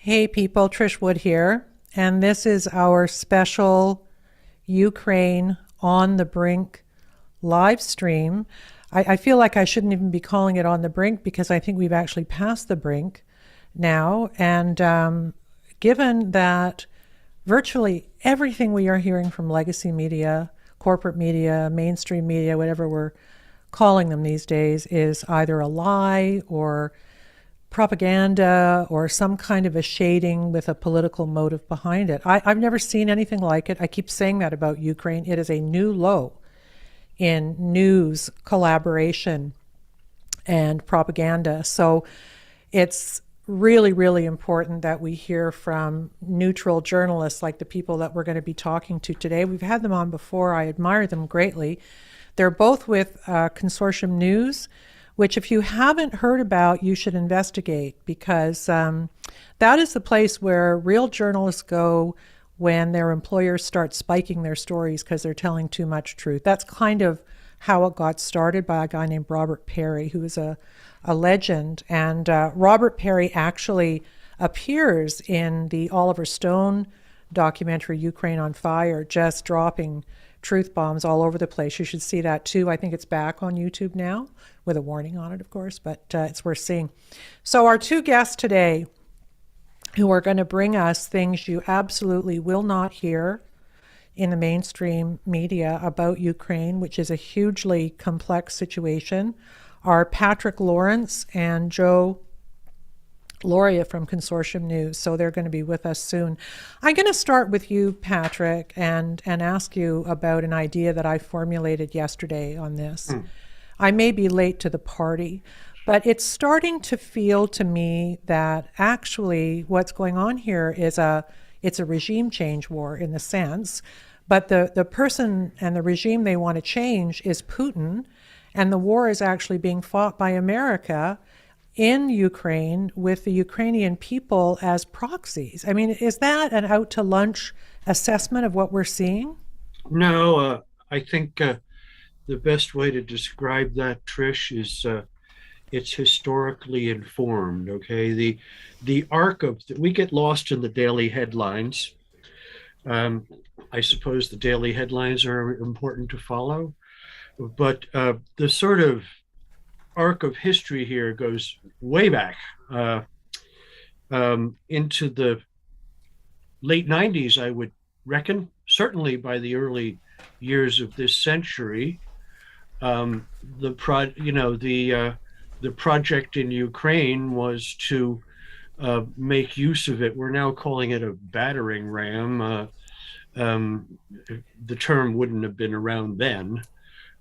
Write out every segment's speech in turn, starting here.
Hey people, Trish Wood here, and this is our special Ukraine on the Brink live stream. I feel like I shouldn't even be calling it on the brink because I think we've actually passed the brink now. And given that virtually everything we are hearing from legacy media, corporate media, mainstream media, whatever we're calling them these days, is either a lie or propaganda or some kind of a shading with a political motive behind it. I've never seen anything like it. I keep saying that about Ukraine. It is a new low in news collaboration and propaganda. So it's really, really important that we hear from neutral journalists like the people that we're going to be talking to today. We've had them on before. I admire them greatly. They're both with Consortium News, which if you haven't heard about, you should investigate, because that is the place where real journalists go when their employers start spiking their stories because they're telling too much truth. That's kind of how it got started by a guy named Robert Perry, who is a legend. And Robert Perry actually appears in the Oliver Stone documentary, Ukraine on Fire, just dropping truth bombs all over the place. You should see that too. I think it's back on YouTube now with a warning on it, of course, but it's worth seeing. So our two guests today, who are going to bring us things you absolutely will not hear in the mainstream media about Ukraine, which is a hugely complex situation, are Patrick Lawrence and Joe Lauria from Consortium News. So they're going to be with us soon. I'm going to start with you, Patrick, and ask you about an idea that I formulated yesterday on this. I may be late to the party, but it's starting to feel to me that actually what's going on here is it's a regime change war in the sense, but the person and the regime they want to change is Putin, and the war is actually being fought by America in Ukraine with the Ukrainian people as proxies. I mean, is that an out to lunch assessment of what we're seeing? No, I think the best way to describe that, Trish, is it's historically informed. Okay, the arc of we get lost in the daily headlines. I suppose the daily headlines are important to follow, but the sort of arc of history here goes way back into the late 90s, I would reckon, certainly by the early years of this century. The project in Ukraine was to make use of it. We're now calling it a battering ram. The term wouldn't have been around then.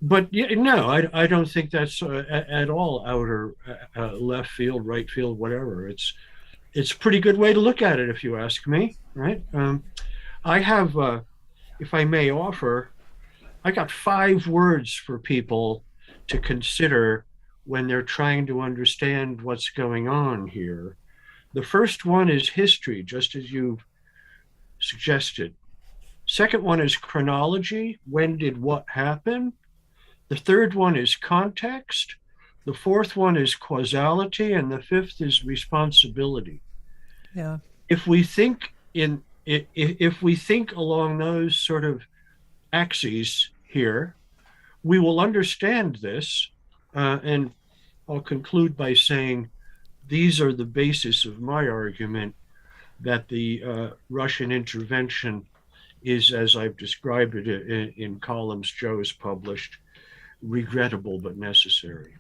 But no, I don't think that's at all outer left field, right field, whatever. It's a pretty good way to look at it, if you ask me, right? I have, if I may offer, I got 5 words for people to consider when they're trying to understand what's going on here. The first one is history, just as you've suggested. Second one is chronology. When did what happen? The third one is context. The fourth one is causality, and the fifth is responsibility. Yeah. If we think if we think along those sort of axes here, we will understand this. And I'll conclude by saying these are the basis of my argument that the Russian intervention is, as I've described it in columns Joe's published, regrettable but necessary.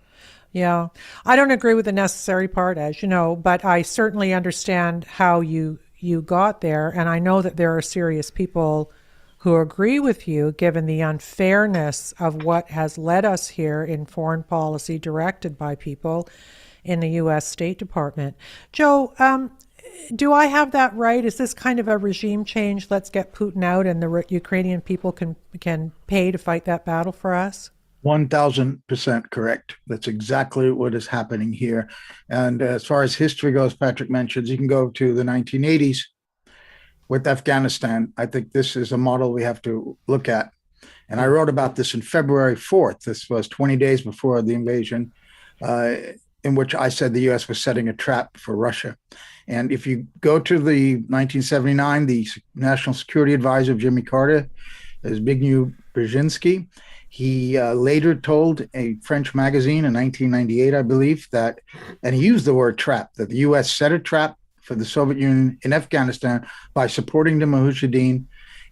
Yeah, I don't agree with the necessary part, as you know, but I certainly understand how you got there, and I know that there are serious people who agree with you, given the unfairness of what has led us here in foreign policy directed by people in the U.S. State Department. Joe, do I have that right? Is this kind of a regime change? Let's get Putin out, and the Ukrainian people can pay to fight that battle for us? 1000% correct. That's exactly what is happening here. And as far as history goes, Patrick mentions, you can go to the 1980s with Afghanistan. I think this is a model we have to look at. And I wrote about this in February 4th. This was 20 days before the invasion. in which I said the U.S. was setting a trap for Russia. And if you go to the 1979, the National Security Advisor of Jimmy Carter, Zbigniew Brzezinski, he later told a French magazine in 1998, I believe, that, and he used the word trap, that the U.S. set a trap for the Soviet Union in Afghanistan by supporting the Mujahideen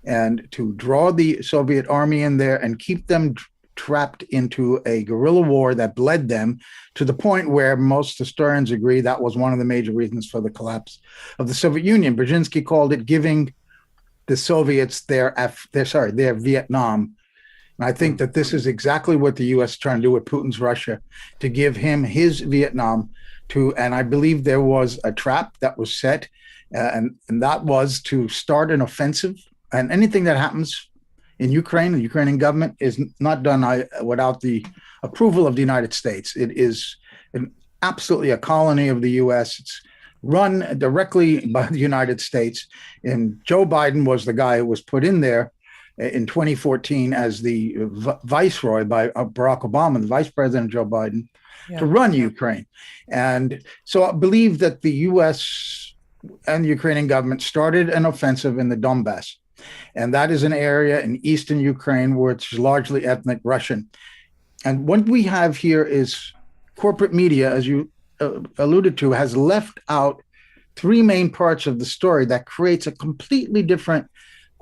and to draw the Soviet army in there and keep them trapped into a guerrilla war that bled them to the point where most historians agree that was one of the major reasons for the collapse of the Soviet Union. Brzezinski called it giving the Soviets their Vietnam. And I think that this is exactly what the U.S. is trying to do with Putin's Russia, to give him his Vietnam and I believe there was a trap that was set, and that was to start an offensive. And anything that happens in Ukraine, the Ukrainian government, is not done without the approval of the United States. It is absolutely a colony of the U.S. It's run directly by the United States. And Joe Biden was the guy who was put in there in 2014 as the viceroy by Barack Obama, the vice president Joe Biden, to run Ukraine. And so I believe that the U.S. and the Ukrainian government started an offensive in the Donbass. And that is an area in eastern Ukraine which is largely ethnic Russian. And what we have here is corporate media, as you alluded to, has left out three main parts of the story that creates a completely different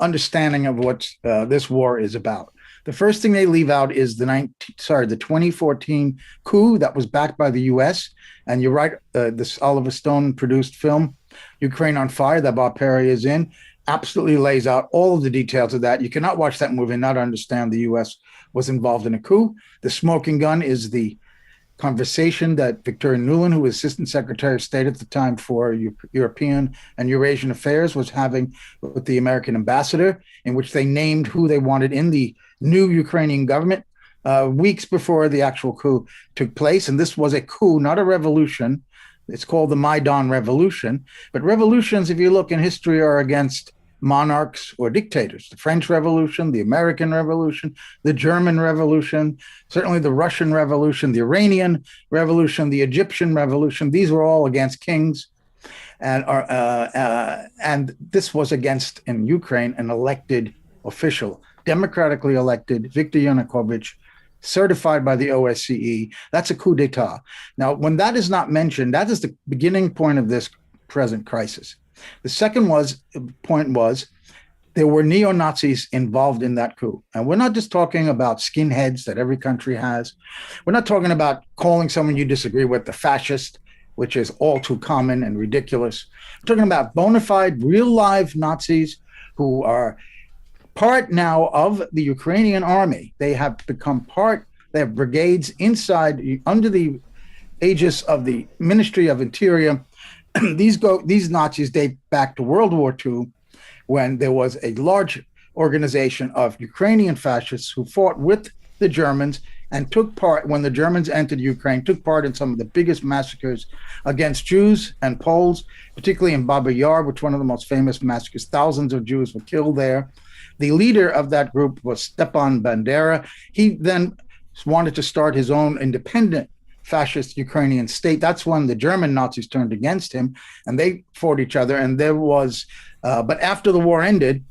understanding of what this war is about. The first thing they leave out is the 2014 coup that was backed by the U.S. And you're right, this Oliver Stone produced film, Ukraine on Fire, that Bob Perry is in, absolutely lays out all of the details of that. You cannot watch that movie and not understand the U.S. was involved in a coup. The smoking gun is the conversation that Victoria Nuland, who was Assistant Secretary of State at the time for European and Eurasian Affairs, was having with the American ambassador, in which they named who they wanted in the new Ukrainian government weeks before the actual coup took place. And this was a coup, not a revolution. It's called the Maidan Revolution. But revolutions, if you look in history, are against monarchs or dictators. The French Revolution, the American Revolution, the German Revolution, certainly the Russian Revolution, the Iranian Revolution, the Egyptian Revolution. These were all against kings. And this was against, in Ukraine, an elected official, democratically elected, Viktor Yanukovych, certified by the OSCE. That's a coup d'etat. Now, when that is not mentioned, that is the beginning point of this present crisis. The second point was there were neo-Nazis involved in that coup. And we're not just talking about skinheads that every country has. We're not talking about calling someone you disagree with a fascist, which is all too common and ridiculous. We're talking about bona fide, real live Nazis who are part now of the Ukrainian army. They have become part, they have brigades inside, under the aegis of the Ministry of Interior. These Nazis date back to World War II, when there was a large organization of Ukrainian fascists who fought with the Germans and took part, when the Germans entered Ukraine, took part in some of the biggest massacres against Jews and Poles, particularly in Baba Yar, which is one of the most famous massacres. Thousands of Jews were killed there. The leader of that group was Stepan Bandera. He then wanted to start his own independent fascist Ukrainian state. That's when the German Nazis turned against him, and they fought each other. And there was, but after the war ended,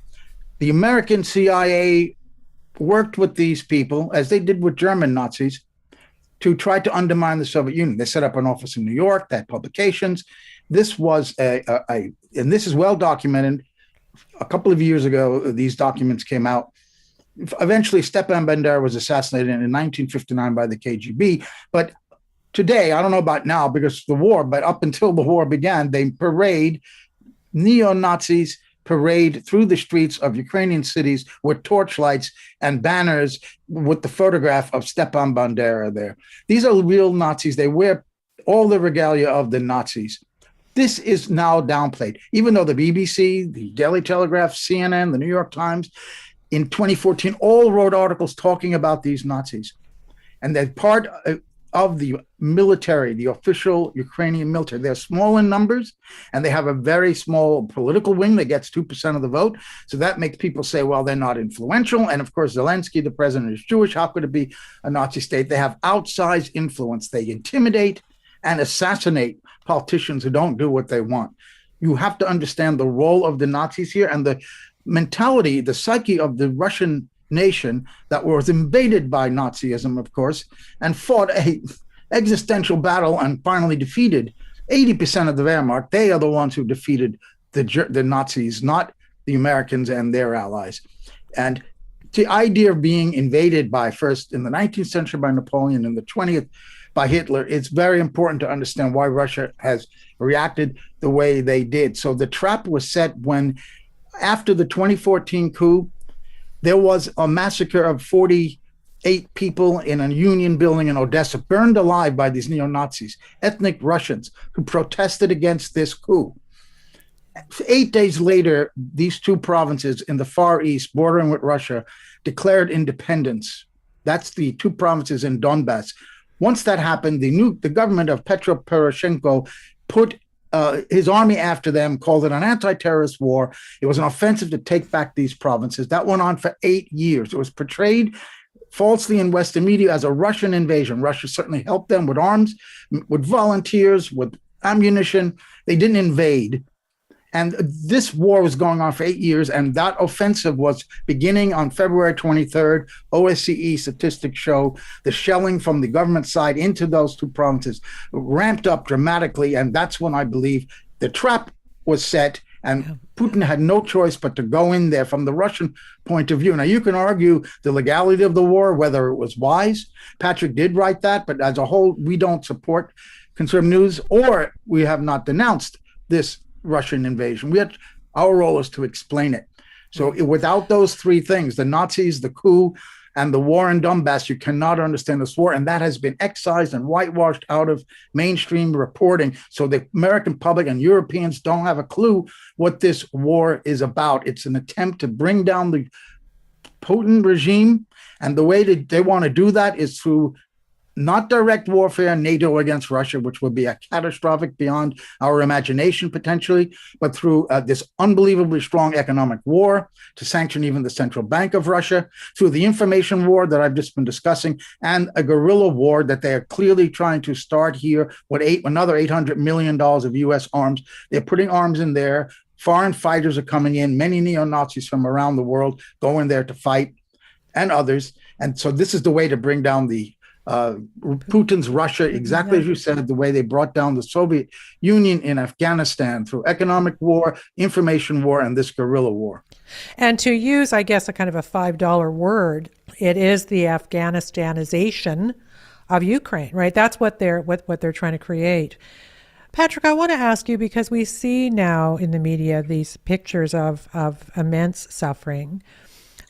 the American CIA worked with these people, as they did with German Nazis, to try to undermine the Soviet Union. They set up an office in New York, they had publications. This was and this is well documented. A couple of years ago, these documents came out. Eventually, Stepan Bandera was assassinated in 1959 by the KGB. But today, I don't know about now because of the war, but up until the war began, they neo-Nazis parade through the streets of Ukrainian cities with torchlights and banners with the photograph of Stepan Bandera there. These are real Nazis. They wear all the regalia of the Nazis. This is now downplayed, even though the BBC, the Daily Telegraph, CNN, the New York Times, in 2014, all wrote articles talking about these Nazis. And they're part of the military, the official Ukrainian military. They're small in numbers, and they have a very small political wing that gets 2% of the vote. So that makes people say, well, they're not influential. And of course, Zelensky, the president, is Jewish. How could it be a Nazi state? They have outsized influence. They intimidate and assassinate politicians who don't do what they want. You have to understand the role of the Nazis here and the mentality, the psyche of the Russian nation that was invaded by Nazism, of course, and fought a existential battle and finally defeated 80% of the Wehrmacht. They are the ones who defeated the Nazis, not the Americans and their allies. And the idea of being invaded by, first in the 19th century by Napoleon, in the 20th by Hitler, it's very important to understand why Russia has reacted the way they did. So the trap was set when, after the 2014 coup, there was a massacre of 48 people in a union building in Odessa, burned alive by these neo-Nazis, ethnic Russians who protested against this coup. 8 days later, these two provinces in the Far East, bordering with Russia, declared independence. That's the two provinces in Donbass. Once that happened, the government of Petro Poroshenko put his army after them, called it an anti-terrorist war. It was an offensive to take back these provinces. That went on for 8 years. It was portrayed falsely in Western media as a Russian invasion. Russia certainly helped them with arms, with volunteers, with ammunition. They didn't invade. And this war was going on for 8 years, and that offensive was beginning on February 23rd. OSCE statistics show the shelling from the government side into those two provinces ramped up dramatically, and that's when I believe the trap was set, and Putin had no choice but to go in there from the Russian point of view. Now, you can argue the legality of the war, whether it was wise. Patrick did write that, but as a whole, we don't support conservative news, or we have not denounced this Russian invasion. Our role is to explain it. So without those three things, the Nazis, the coup, and the war in Donbass, you cannot understand this war. And that has been excised and whitewashed out of mainstream reporting. So the American public and Europeans don't have a clue what this war is about. It's an attempt to bring down the Putin regime. And the way that they want to do that is through not direct warfare, NATO against Russia, which would be a catastrophic beyond our imagination potentially, but through this unbelievably strong economic war to sanction even the central bank of Russia, through the information war that I've just been discussing, and a guerrilla war that they are clearly trying to start here with another $800 million of U.S. arms. They're putting arms in there. Foreign fighters are coming in, many neo-Nazis from around the world going there to fight, and others. And so this is the way to bring down the Putin's Russia, exactly as you said, the way they brought down the Soviet Union in Afghanistan through economic war, information war, and this guerrilla war. And to use, I guess, a kind of a $5 word, it is the Afghanistanization of Ukraine, right? That's what they're trying to create. Patrick, I want to ask you, because we see now in the media these pictures of immense suffering.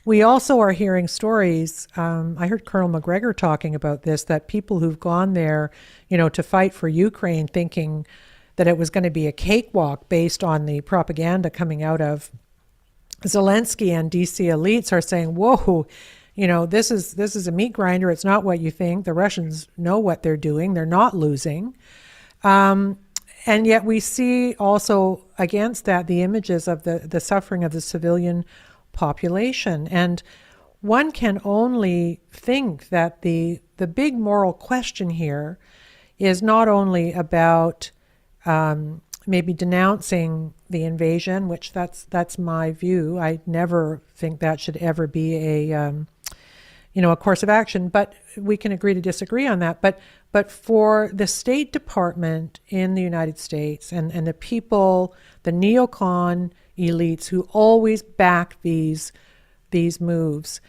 We also are hearing stories, I heard Colonel McGregor talking about this, that people who've gone there, to fight for Ukraine, thinking that it was going to be a cakewalk based on the propaganda coming out of Zelensky and DC elites, are saying, whoa, this is a meat grinder. It's not what you think. The Russians know what they're doing. They're not losing. And yet we see also against that the images of the suffering of the civilian population. And one can only think that the big moral question here is not only about maybe denouncing the invasion, which that's my view. I never think that should ever be a course of action, but we can agree to disagree on that. But for the State Department in the United States and the people, the neocon elites who always back these moves,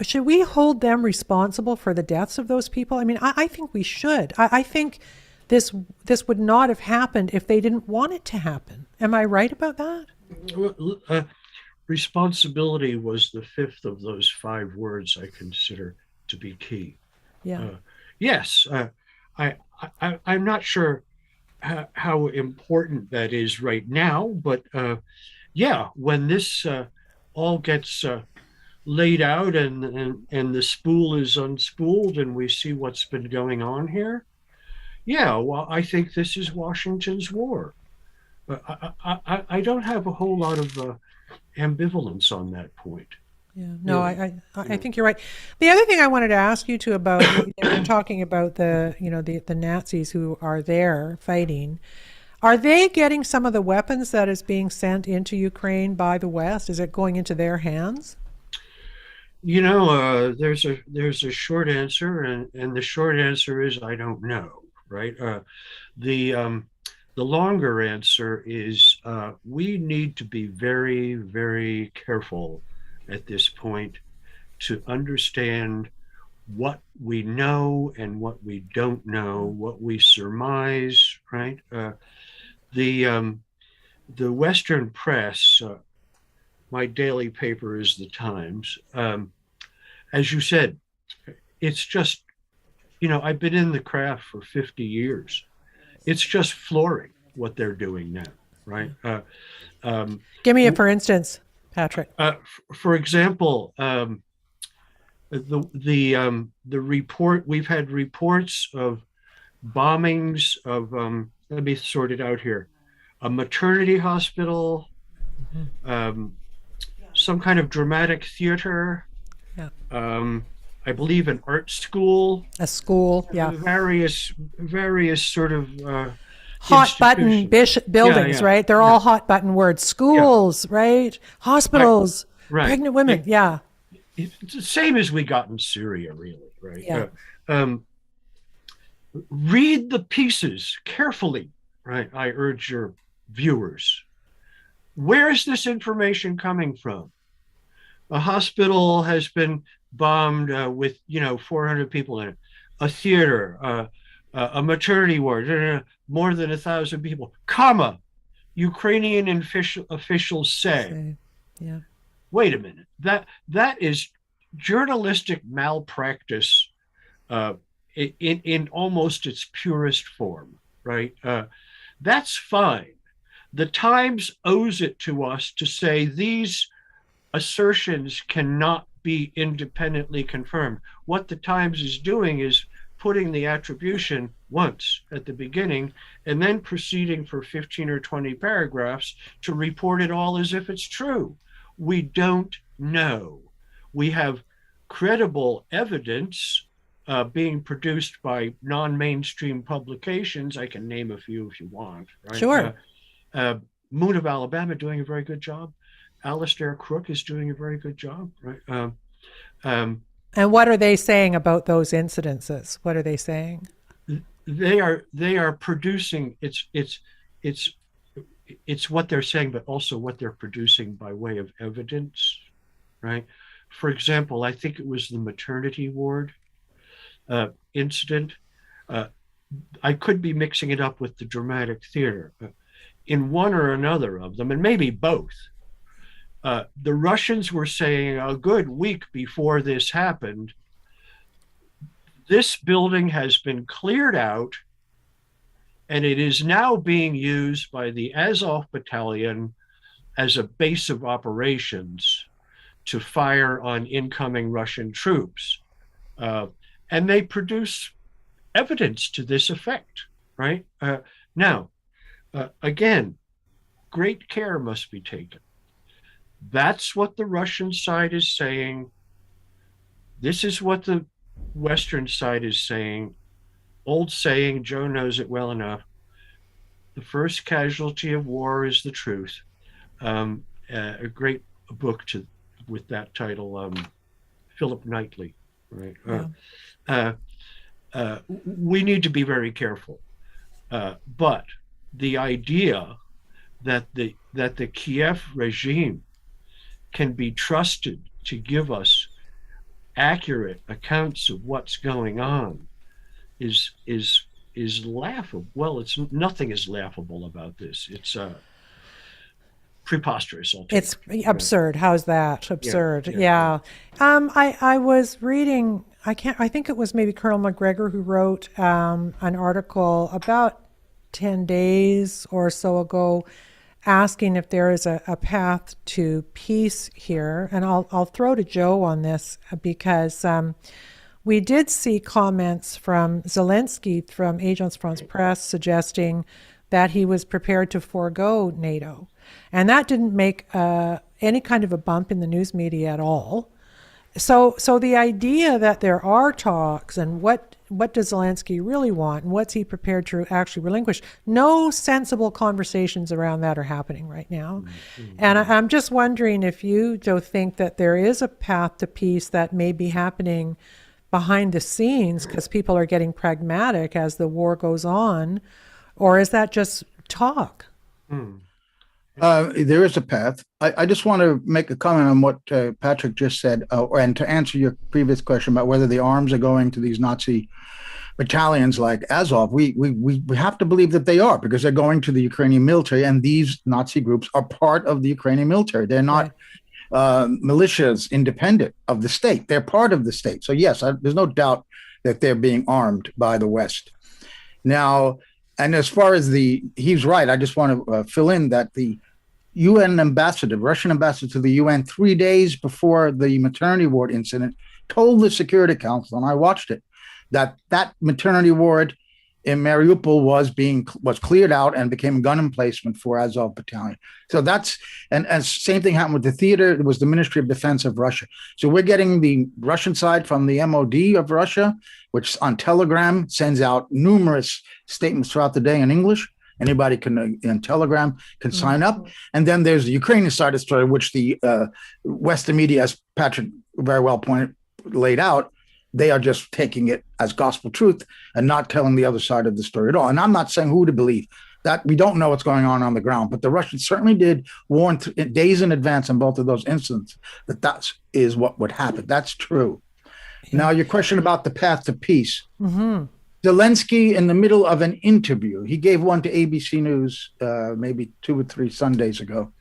should we hold them responsible for the deaths of those people? I mean, I think we should. I think this would not have happened if they didn't want it to happen. Am I right about that? Responsibility was the fifth of those 5 words I consider to be key. Yeah. Yes, I'm not sure how important that is right now, but when this all gets laid out and the spool is unspooled and we see what's been going on here, I think this is Washington's war. I don't have a whole lot of ambivalence on that point. Yeah, no, Really. I think you're right. The other thing I wanted to ask you too about, you're talking about the Nazis who are there fighting. Are they getting some of the weapons that is being sent into Ukraine by the West? Is it going into their hands? There's a short answer, and the short answer is I don't know, right? The the longer answer is we need to be very, very careful at this point to understand what we know and what we don't know, what we surmise, right? The the Western press, my daily paper is the Times. As you said, it's just, I've been in the craft for 50 years. It's just flooring what they're doing now, right? Give me a for instance, Patrick. For example, the report, we've had reports of bombings of let me sort it out here, a maternity hospital, some kind of dramatic theater, Yeah. I believe an art school, A school, yeah. various sort of Hot button buildings, yeah, right? They're all hot button words. Schools, right? Hospitals, right. pregnant women, yeah. It's the same as we got in Syria, really, right? Yeah. Read the pieces carefully, right? I urge your viewers. Where is this information coming from? A hospital has been bombed with 400 people in it. A theater, a maternity ward, more than 1,000 people. Comma, Ukrainian officials say. Yeah. Wait a minute. That is journalistic malpractice in almost its purest form, right? That's fine. The Times owes it to us to say these assertions cannot be independently confirmed. What the Times is doing is putting the attribution once at the beginning and then proceeding for 15 or 20 paragraphs to report it all as if it's true. We don't know. We have credible evidence being produced by non-mainstream publications. I can name a few if you want. Right? Sure. Moon of Alabama doing a very good job. Alistair Crook is doing a very good job. Right. And what are they saying about those incidences? What are they saying? They are producing. It's what they're saying, but also what they're producing by way of evidence, right? For example, I think it was the maternity ward incident. I could be mixing it up with the dramatic theater. In one or another of them, and maybe both, the Russians were saying a good week before this happened, this building has been cleared out and it is now being used by the Azov battalion as a base of operations to fire on incoming Russian troops. And they produce evidence to this effect, right? Now, again, great care must be taken. That's what the Russian side is saying. This is what the Western side is saying. Old saying, Joe knows it well enough. The first casualty of war is the truth. A great book with that title, Philip Knightley. Right. Yeah. We need to be very careful. But the idea that the Kiev regime can be trusted to give us accurate accounts of what's going on is laughable. Well, nothing is laughable about this. It's preposterous. It's absurd. How's that? Absurd. Yeah. I was reading. I think it was maybe Colonel McGregor who wrote an article about 10 days or so ago, asking if there is a path to peace here. And I'll throw to Joe on this because we did see comments from Zelensky from Agence France Presse suggesting that he was prepared to forego NATO. And that didn't make any kind of a bump in the news media at all. So the idea that there are talks and what does Zelensky really want and what's he prepared to actually relinquish, no sensible conversations around that are happening right now. Mm-hmm. And I'm just wondering if you, Joe, think that there is a path to peace that may be happening behind the scenes because people are getting pragmatic as the war goes on, or is that just talk? There is a path. I just want to make a comment on what Patrick just said, and to answer your previous question about whether the arms are going to these Nazi battalions like Azov. We have to believe that they are, because they're going to the Ukrainian military, and these Nazi groups are part of the Ukrainian military. They're not militias independent of the state. They're part of the state. So yes, there's no doubt that they're being armed by the West. Now, and as far as he's right, I just want to fill in that the UN ambassador, Russian ambassador to the UN, 3 days before the maternity ward incident, told the Security Council, and I watched it, that maternity ward in Mariupol was cleared out and became a gun emplacement for Azov battalion. So and same thing happened with the theater. It was the Ministry of Defense of Russia. So we're getting the Russian side from the MOD of Russia, which on Telegram sends out numerous statements throughout the day in English. Anybody can in Telegram can sign up. And then there's the Ukrainian side of the story, which the Western media, as Patrick very well laid out, they are just taking it as gospel truth and not telling the other side of the story at all. And I'm not saying who to believe. That we don't know what's going on the ground, but the Russians certainly did warn days in advance on both of those incidents that is what would happen. That's true. Now, your question about the path to peace. Mm-hmm. Zelensky, in the middle of an interview, he gave one to ABC News maybe 2 or 3 Sundays ago.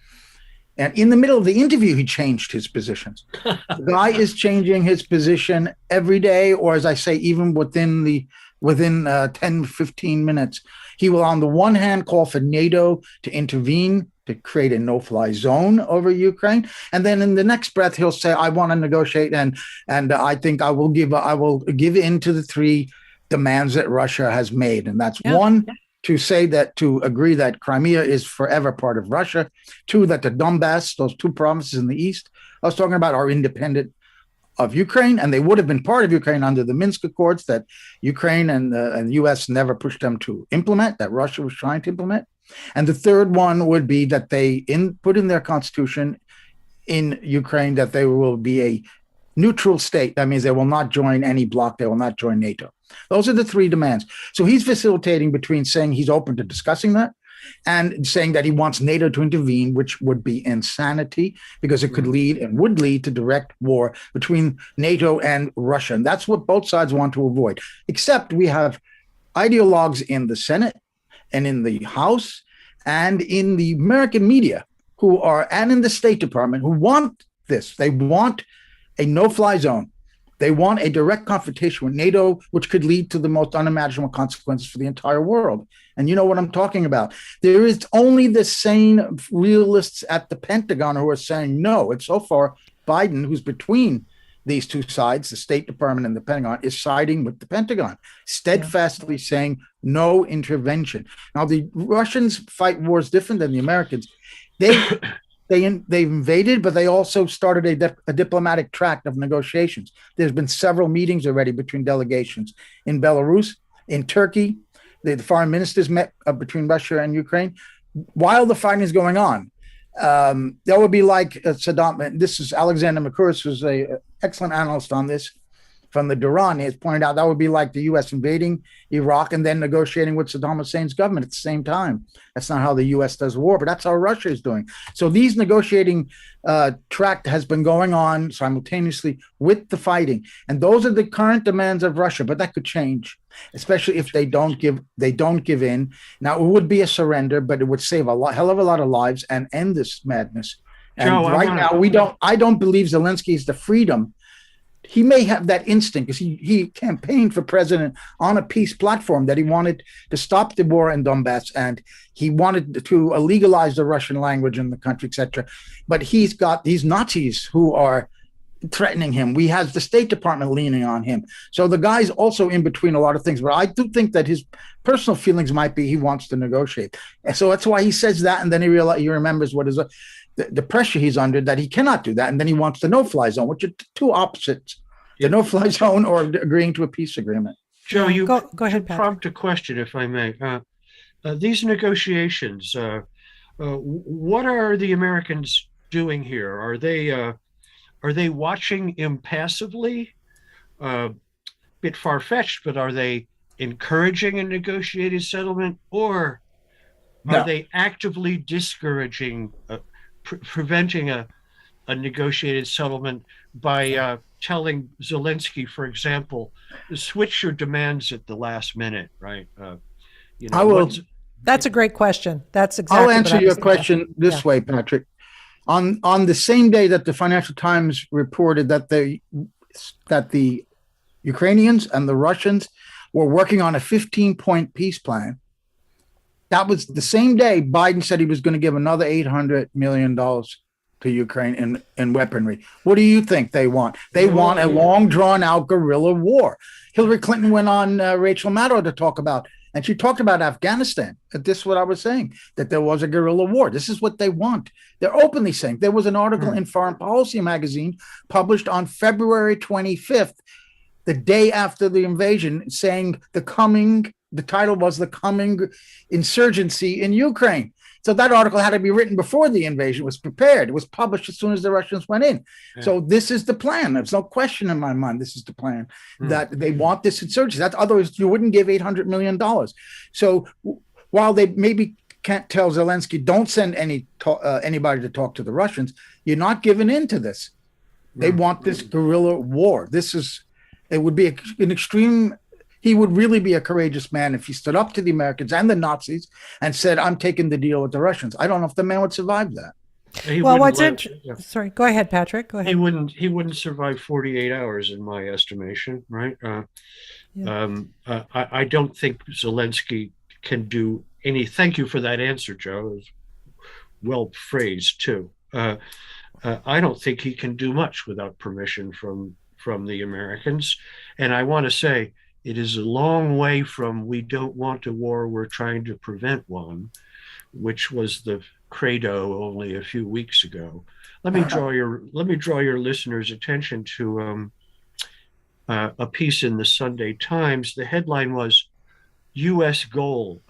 And in the middle of the interview, he changed his positions. The guy is changing his position every day, or as I say, even within 10, 15 minutes. He will, on the one hand, call for NATO to intervene to create a no-fly zone over Ukraine. And then in the next breath, he'll say, I want to negotiate, and I think I will give in to the 3 demands that Russia has made. And that's one, to agree that Crimea is forever part of Russia. 2, that the Donbass, those 2 provinces in the east I was talking about, are independent of Ukraine, and they would have been part of Ukraine under the Minsk Accords that Ukraine and the U.S. never pushed them to implement, that Russia was trying to implement. And the third one would be that they put in their constitution in Ukraine that they will be a neutral state. That means they will not join any bloc. They will not join NATO. Those are the 3 demands. So he's facilitating between saying he's open to discussing that and saying that he wants NATO to intervene, which would be insanity because it could lead and would lead to direct war between NATO and Russia. And that's what both sides want to avoid, except we have ideologues in the Senate and in the House and in the American media and in the State Department who want this. They want a no-fly zone. They want a direct confrontation with NATO, which could lead to the most unimaginable consequences for the entire world. And you know what I'm talking about. There is only the sane realists at the Pentagon who are saying no. And so far, Biden, who's between these 2 sides, the State Department and the Pentagon, is siding with the Pentagon, steadfastly saying no intervention. Now, the Russians fight wars different than the Americans. They invaded, but they also started a diplomatic tract of negotiations. There's been several meetings already between delegations in Belarus, in Turkey. The foreign ministers met between Russia and Ukraine while the fighting is going on. That would be like Saddam. This is Alexander Mercouris, who's an excellent analyst on this from the Duran. He has pointed out that would be like the U.S. invading Iraq and then negotiating with Saddam Hussein's government at the same time. That's not how the U.S. does war, but that's how Russia is doing. So these negotiating tract has been going on simultaneously with the fighting, and those are the current demands of Russia. But that could change, especially if they don't give in. Now it would be a surrender, but it would save hell of a lot of lives and end this madness. And Joe, I don't believe Zelensky has the freedom. He may have that instinct because he campaigned for president on a peace platform that he wanted to stop the war in Donbass and he wanted to legalize the Russian language in the country, etc. But he's got these Nazis who are threatening him. We have the State Department leaning on him. So the guy's also in between a lot of things. But I do think that his personal feelings might be he wants to negotiate. And so that's why he says that. And then he remembers what is the pressure he's under, that he cannot do that. And then he wants the no-fly zone, which are two opposites, the no-fly zone or agreeing to a peace agreement. Joe, you go ahead, Patrick. prompt a question, if I may. These negotiations, what are the Americans doing here? Are they watching impassively? Bit far-fetched, but are they encouraging a negotiated settlement, or are they actively discouraging, preventing a negotiated settlement by telling Zelensky, for example, to switch your demands at the last minute, right? I will. That's a great question. That's exactly. I'll answer your question this way, Patrick. On the same day that the Financial Times reported that the Ukrainians and the Russians were working on a 15-point peace plan, that was the same day Biden said he was going to give another $800 million to Ukraine in weaponry. What do you think they want? They want a long, drawn-out guerrilla war. Hillary Clinton went on Rachel Maddow to talk about, and she talked about Afghanistan. This is what I was saying, that there was a guerrilla war. This is what they want. They're openly saying. There was an article in Foreign Policy magazine published on February 25th, the day after the invasion, saying the title was The Coming Insurgency in Ukraine. So that article had to be written before the invasion was prepared. It was published as soon as the Russians went in. Yeah. So this is the plan. There's no question in my mind. This is the plan, that they want this insurgency. Otherwise, you wouldn't give $800 million. So while they maybe can't tell Zelensky, don't send anybody to talk to the Russians, you're not giving in to this. They want this guerrilla war. It would be an extreme. He would really be a courageous man if he stood up to the Americans and the Nazis and said, I'm taking the deal with the Russians. I don't know if the man would survive that. Sorry, go ahead, Patrick. Go ahead. He wouldn't survive 48 hours in my estimation, right? I don't think Zelensky can do any. Thank you for that answer, Joe. It was well phrased too. I don't think he can do much without permission from the Americans. And I want to say, it is a long way from "we don't want a war, we're trying to prevent one," which was the credo only a few weeks ago. Let me draw your listeners' attention to a piece in the Sunday Times. The headline was U.S. goal: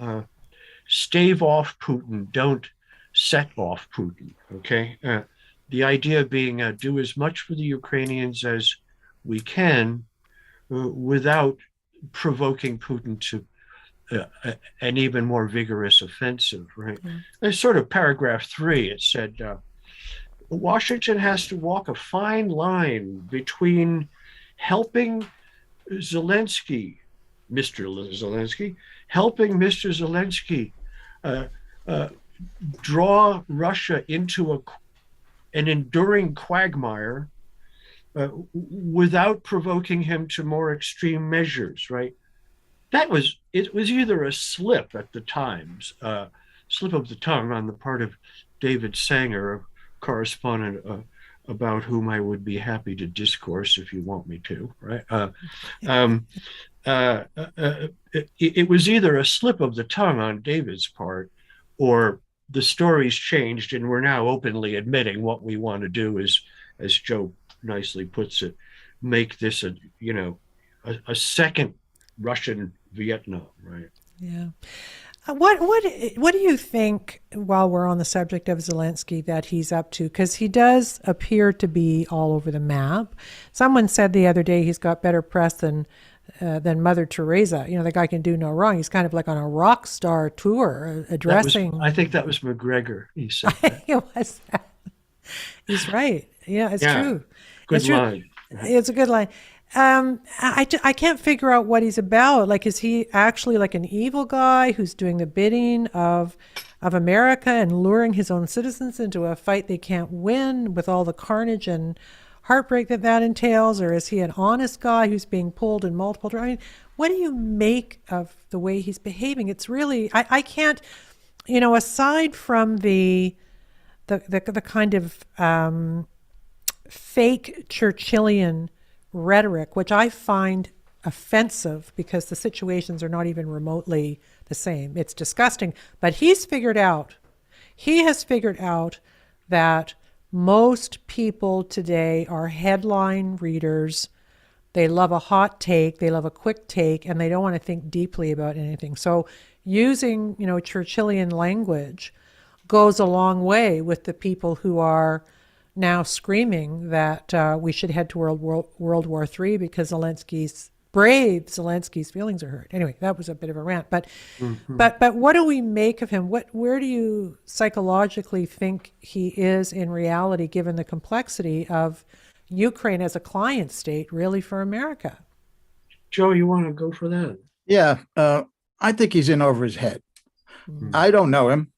stave off Putin, don't set off Putin. Okay, the idea being do as much for the Ukrainians as we can without provoking Putin to an even more vigorous offensive, right? There's sort of paragraph 3. It said, Washington has to walk a fine line between helping Mr. Zelensky draw Russia into an enduring quagmire without provoking him to more extreme measures, right? It was either a slip at the Times, slip of the tongue on the part of David Sanger, a correspondent about whom I would be happy to discourse if you want me to, right? It was either a slip of the tongue on David's part, or the story's changed and we're now openly admitting what we want to do is, as Joe nicely puts it, make this a second Russian Vietnam, right? Yeah. What do you think, while we're on the subject of Zelensky, that he's up to? Because he does appear to be all over the map. Someone said the other day he's got better press than Mother Teresa. The guy can do no wrong. He's kind of like on a rock star tour addressing. I think that was McGregor. He said that. It was. He's right. Yeah, it's true. Good line. It's a good line. I can't figure out what he's about. Like, is he actually like an evil guy who's doing the bidding of America and luring his own citizens into a fight they can't win with all the carnage and heartbreak that entails? Or is he an honest guy who's being pulled in multiple directions? What do you make of the way he's behaving? It's really, I can't, aside from the kind of fake Churchillian rhetoric, which I find offensive because the situations are not even remotely the same. It's disgusting. But he has figured out that most people today are headline readers. They love a hot take, they love a quick take, and they don't want to think deeply about anything. So using, Churchillian language goes a long way with the people who are now screaming that we should head to World War III because Zelensky's feelings are hurt. Anyway, that was a bit of a rant. But but what do we make of him? Where do you psychologically think he is in reality, given the complexity of Ukraine as a client state, really, for America? Joe, you want to go for that? Yeah, I think he's in over his head. I don't know him.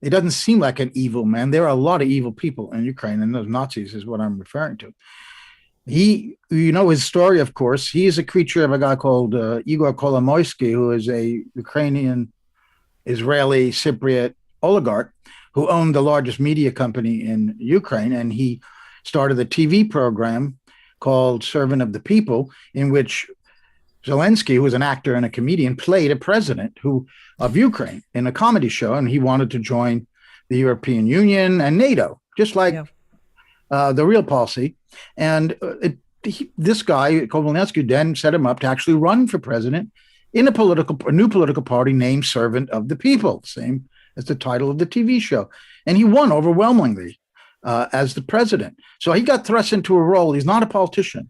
He doesn't seem like an evil man. There are a lot of evil people in Ukraine, and those Nazis is what I'm referring to. His story, of course. He is a creature of a guy called Igor Kolomoisky, who is a Ukrainian, Israeli, Cypriot oligarch who owned the largest media company in Ukraine. And he started a TV program called Servant of the People, in which Zelensky, who was an actor and a comedian, played a president of Ukraine in a comedy show. And he wanted to join the European Union and NATO, just like the real policy. And this guy, Zelensky, then set him up to actually run for president in a new political party named Servant of the People, same as the title of the TV show. And he won overwhelmingly as the president. So he got thrust into a role. He's not a politician.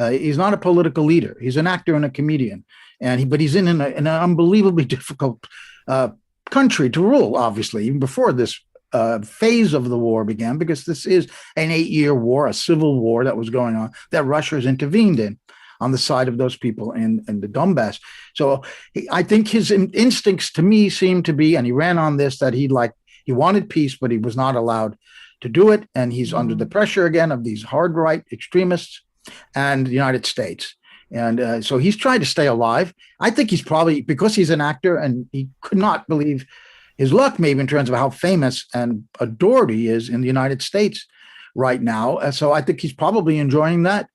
He's not a political leader. He's an actor and a comedian. But he's in an unbelievably difficult country to rule, obviously, even before this phase of the war began, because this is an 8-year war, a civil war that was going on, that Russia has intervened in on the side of those people in the Donbass. So I think his instincts to me seem to be, and he ran on this, that he wanted peace, but he was not allowed to do it. And he's under the pressure again of these hard right extremists and the United States. And so he's trying to stay alive. I think he's probably, because he's an actor and he could not believe his luck, maybe in terms of how famous and adored he is in the United States right now. So I think he's probably enjoying that.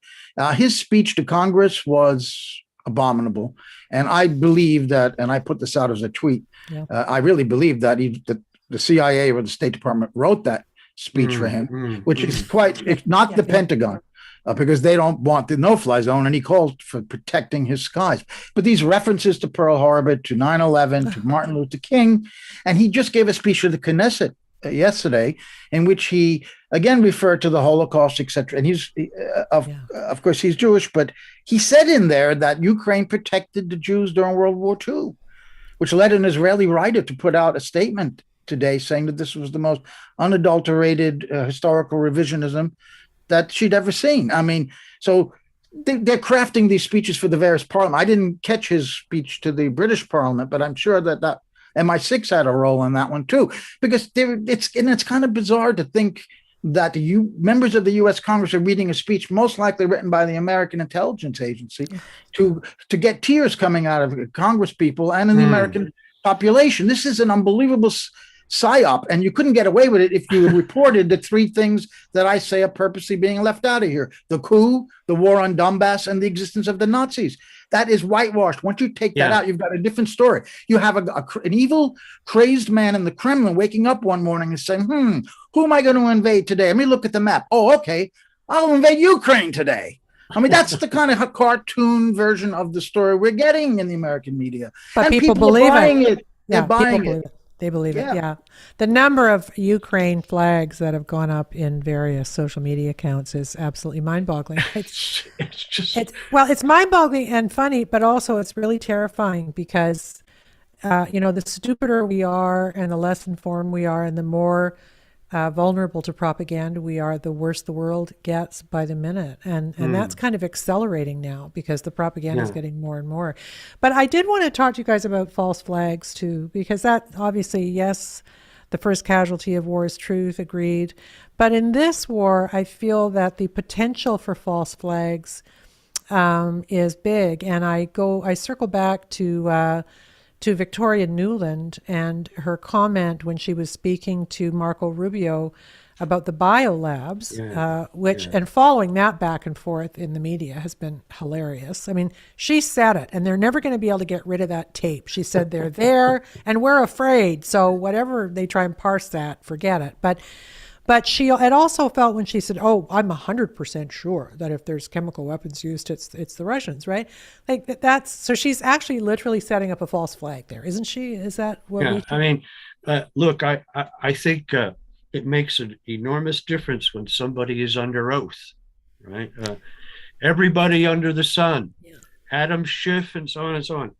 His speech to Congress was abominable. And I believe that, and I put this out as a tweet, I really believe that the CIA or the State Department wrote that speech for him, which is it's not the Pentagon. Because they don't want the no-fly zone, and he called for protecting his skies. But these references to Pearl Harbor, to 9/11, to Martin Luther King, and he just gave a speech to the Knesset yesterday, in which he again referred to the Holocaust, etc. And he's, of course, he's Jewish, but he said in there that Ukraine protected the Jews during World War II, which led an Israeli writer to put out a statement today saying that this was the most unadulterated historical revisionism that she'd ever seen. I mean, so they're crafting these speeches for the various parliaments. I didn't catch his speech to the British Parliament, but I'm sure that MI6 had a role in that one too, because it's kind of bizarre to think that members of the U.S. Congress are reading a speech most likely written by the American intelligence agency to get tears coming out of Congress people and in the American population. This is an unbelievable psyop, and you couldn't get away with it if you reported the 3 things that I say are purposely being left out of here: the coup, the war on Donbass, and the existence of the Nazis. That is whitewashed. Once you take that out, you've got a different story. You have an evil, crazed man in the Kremlin waking up one morning and saying, who am I going to invade today? Let me look at the map. Oh, okay, I'll invade Ukraine today. I mean, that's the kind of cartoon version of the story we're getting in the American media. But and people believe it. They're buying it. They believe it, The number of Ukraine flags that have gone up in various social media accounts is absolutely mind-boggling. It's mind-boggling and funny, but also it's really terrifying because, the stupider we are and the less informed we are and the more vulnerable to propaganda we are, the worse the world gets by the minute. And that's kind of accelerating now because the propaganda is getting more and more. But I did want to talk to you guys about false flags too, because that obviously, yes, the first casualty of war is truth, agreed. But in this war, I feel that the potential for false flags is big. And I circle back to Victoria Nuland and her comment when she was speaking to Marco Rubio about the biolabs, and following that back and forth in the media has been hilarious. I mean, she said it, and they're never going to be able to get rid of that tape. She said they're there, and we're afraid. So whatever they try and parse that, forget it. But she had also felt when she said, "Oh, I'm 100% sure that if there's chemical weapons used, it's the Russians," right? Like that's so she's actually literally setting up a false flag there, isn't she? Is that what? Yeah, I mean, look, I think it makes an enormous difference when somebody is under oath, right? Everybody under the sun, Adam Schiff, and so on and so on.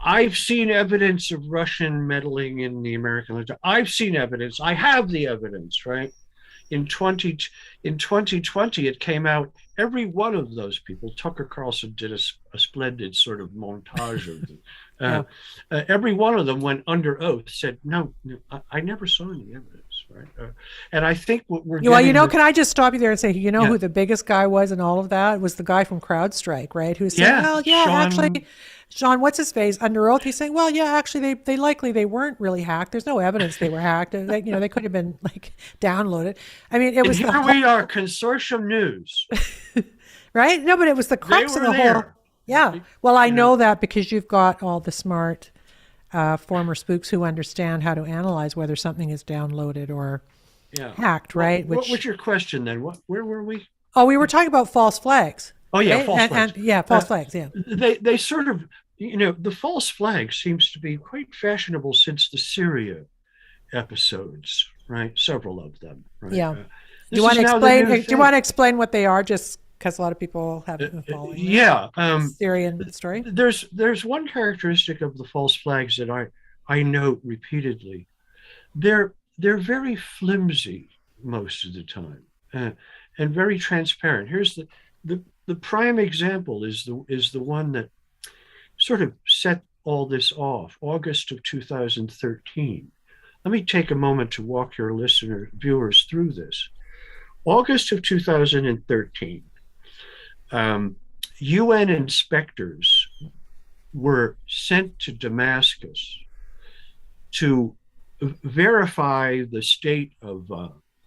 I've seen evidence of Russian meddling in the American election. I've seen evidence. I have the evidence, right? In 2020, it came out. Every one of those people, Tucker Carlson did a splendid sort of montage of them. Every one of them went under oath, said, no, I never saw any evidence, right? And I think what we're can I just stop you there and say, who the biggest guy was in all of that? It was the guy from CrowdStrike, right? Who said, actually, Sean, what's his face? Under oath, he's saying, well, yeah, actually, they likely they weren't really hacked. There's no evidence they were hacked. They could have been like downloaded. I mean, it was. Here we are, Consortium News. Right? No, but it was the crux of the whole. Yeah. Well, I know that because you've got all the smart former spooks who understand how to analyze whether something is downloaded or hacked, right? What was your question then? Where were we? Oh, we were talking about false flags. Oh, yeah, right? false flags. False flags, yeah. They sort of, the false flag seems to be quite fashionable since the Syria episodes, right? Several of them, right? Yeah. Do you want to explain what they are, just because a lot of people haven't been following Syrian story? There's one characteristic of the false flags that I note repeatedly. They're very flimsy most of the time, and very transparent. Here's the prime example is the one that sort of set all this off, August of 2013. Let me take a moment to walk your viewers through this. August of 2013, UN inspectors were sent to Damascus to verify the state of,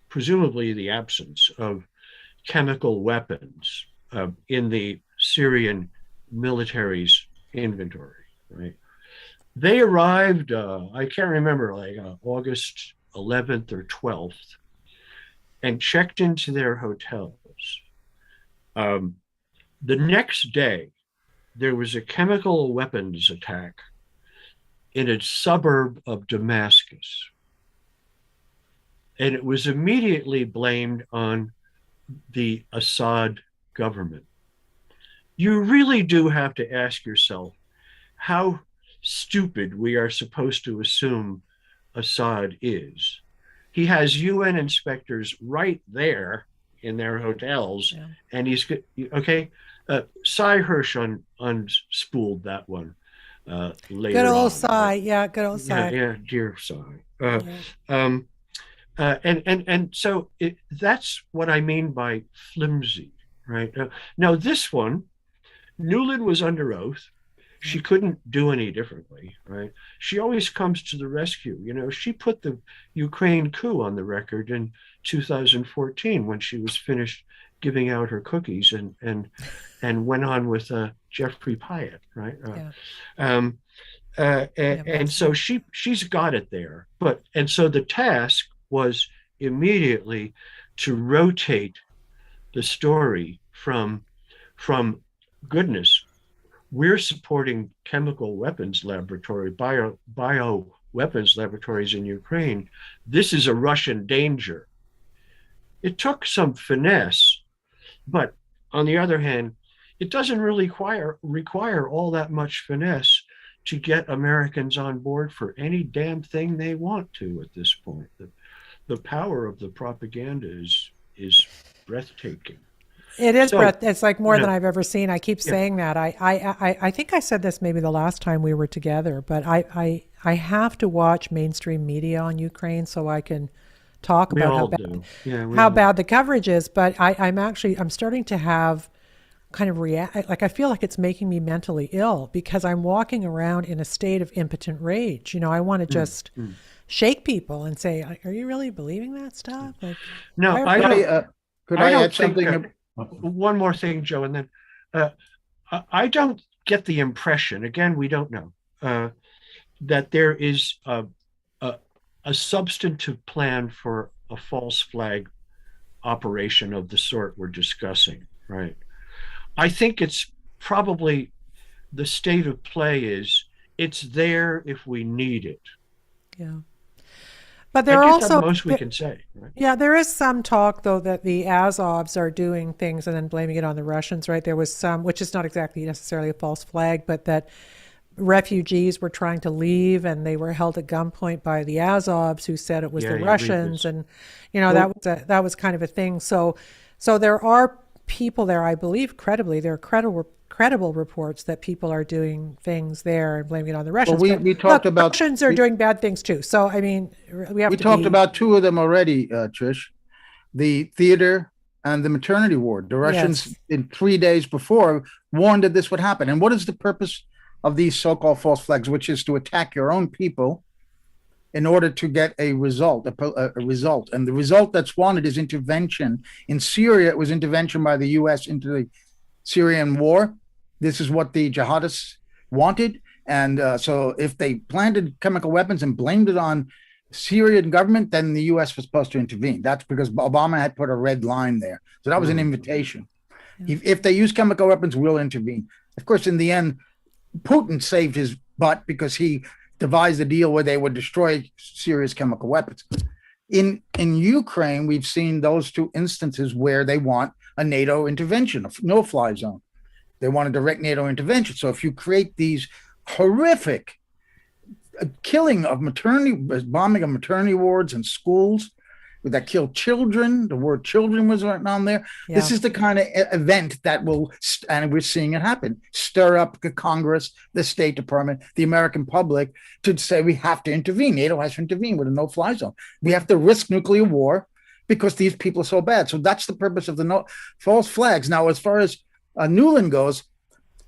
presumably the absence of chemical weapons in the Syrian military's inventory, right? They arrived, I can't remember, August 11th or 12th, and checked into their hotels. The next day, there was a chemical weapons attack in a suburb of Damascus. And it was immediately blamed on the Assad government. You really do have to ask yourself how stupid we are supposed to assume Assad is. He has UN inspectors right there in their hotels, and he's okay. Cy Hirsch unspooled that one later. Good old Cy, good old Cy. Yeah, dear Cy. And so that's what I mean by flimsy, right? Now this one, Newland was under oath. She couldn't do any differently, right? She always comes to the rescue. She put the Ukraine coup on the record in 2014 when she was finished giving out her cookies and went on with Jeffrey Pyatt, right? And so she's got it there. And so the task was immediately to rotate the story from goodness, we're supporting chemical weapons laboratory, bio weapons laboratories in Ukraine. This is a Russian danger. It took some finesse, but on the other hand, it doesn't really require all that much finesse to get Americans on board for any damn thing they want to at this point. The power of the propaganda is breathtaking. It is, Brett. It's like more than I've ever seen. I keep saying that. I think I said this maybe the last time we were together, but I have to watch mainstream media on Ukraine so I can talk about how bad the coverage is. But I'm starting to have kind of I feel like it's making me mentally ill because I'm walking around in a state of impotent rage. I want to just shake people and say, "Are you really believing that stuff?" Like, No, why- I don't. Could I I don't add something? think, one more thing, Joe, and then I don't get the impression, again, we don't know, that there is a substantive plan for a false flag operation of the sort we're discussing, right? I think it's probably the state of play is it's there if we need it. Yeah. But there I are guess also the most we can say, right? yeah, there is some talk though that the Azovs are doing things and then blaming it on the Russians, right? There was some, which is not exactly necessarily a false flag, but that refugees were trying to leave and they were held at gunpoint by the Azovs, who said it was Yeah, the you read Russians, this. and that was kind of a thing. So there are people there, I believe, credibly, there are credible reports that people are doing things there and blaming it on the Russians. Well, But we talked look, about Russians are doing bad things too. So I mean, we have we to talked be, about two of them already, Trish. The theater and the maternity ward. The Russians, yes, in 3 days before, warned that this would happen. And what is the purpose of these so-called false flags, which is to attack your own people in order to get a result, a result. And the result that's wanted is intervention. In Syria, it was intervention by the U.S. into the Syrian war. This is what the jihadists wanted. And so if they planted chemical weapons and blamed it on Syrian government, then the U.S. was supposed to intervene. That's because Obama had put a red line there. So that was an invitation. Yeah. If they use chemical weapons, we'll intervene. Of course, in the end, Putin saved his butt because he devised a deal where they would destroy Syria's chemical weapons. In Ukraine, we've seen those two instances where they want a NATO intervention, a no-fly zone. They want a direct NATO intervention. So if you create these horrific killing of bombing of maternity wards and schools that kill children, the word children was right on there. Yeah. This is the kind of event that will, and we're seeing it happen, stir up the Congress, the State Department, the American public to say we have to intervene. NATO has to intervene with a no-fly zone. We have to risk nuclear war because these people are so bad. So that's the purpose of the false flags. Now, as far as Nuland goes,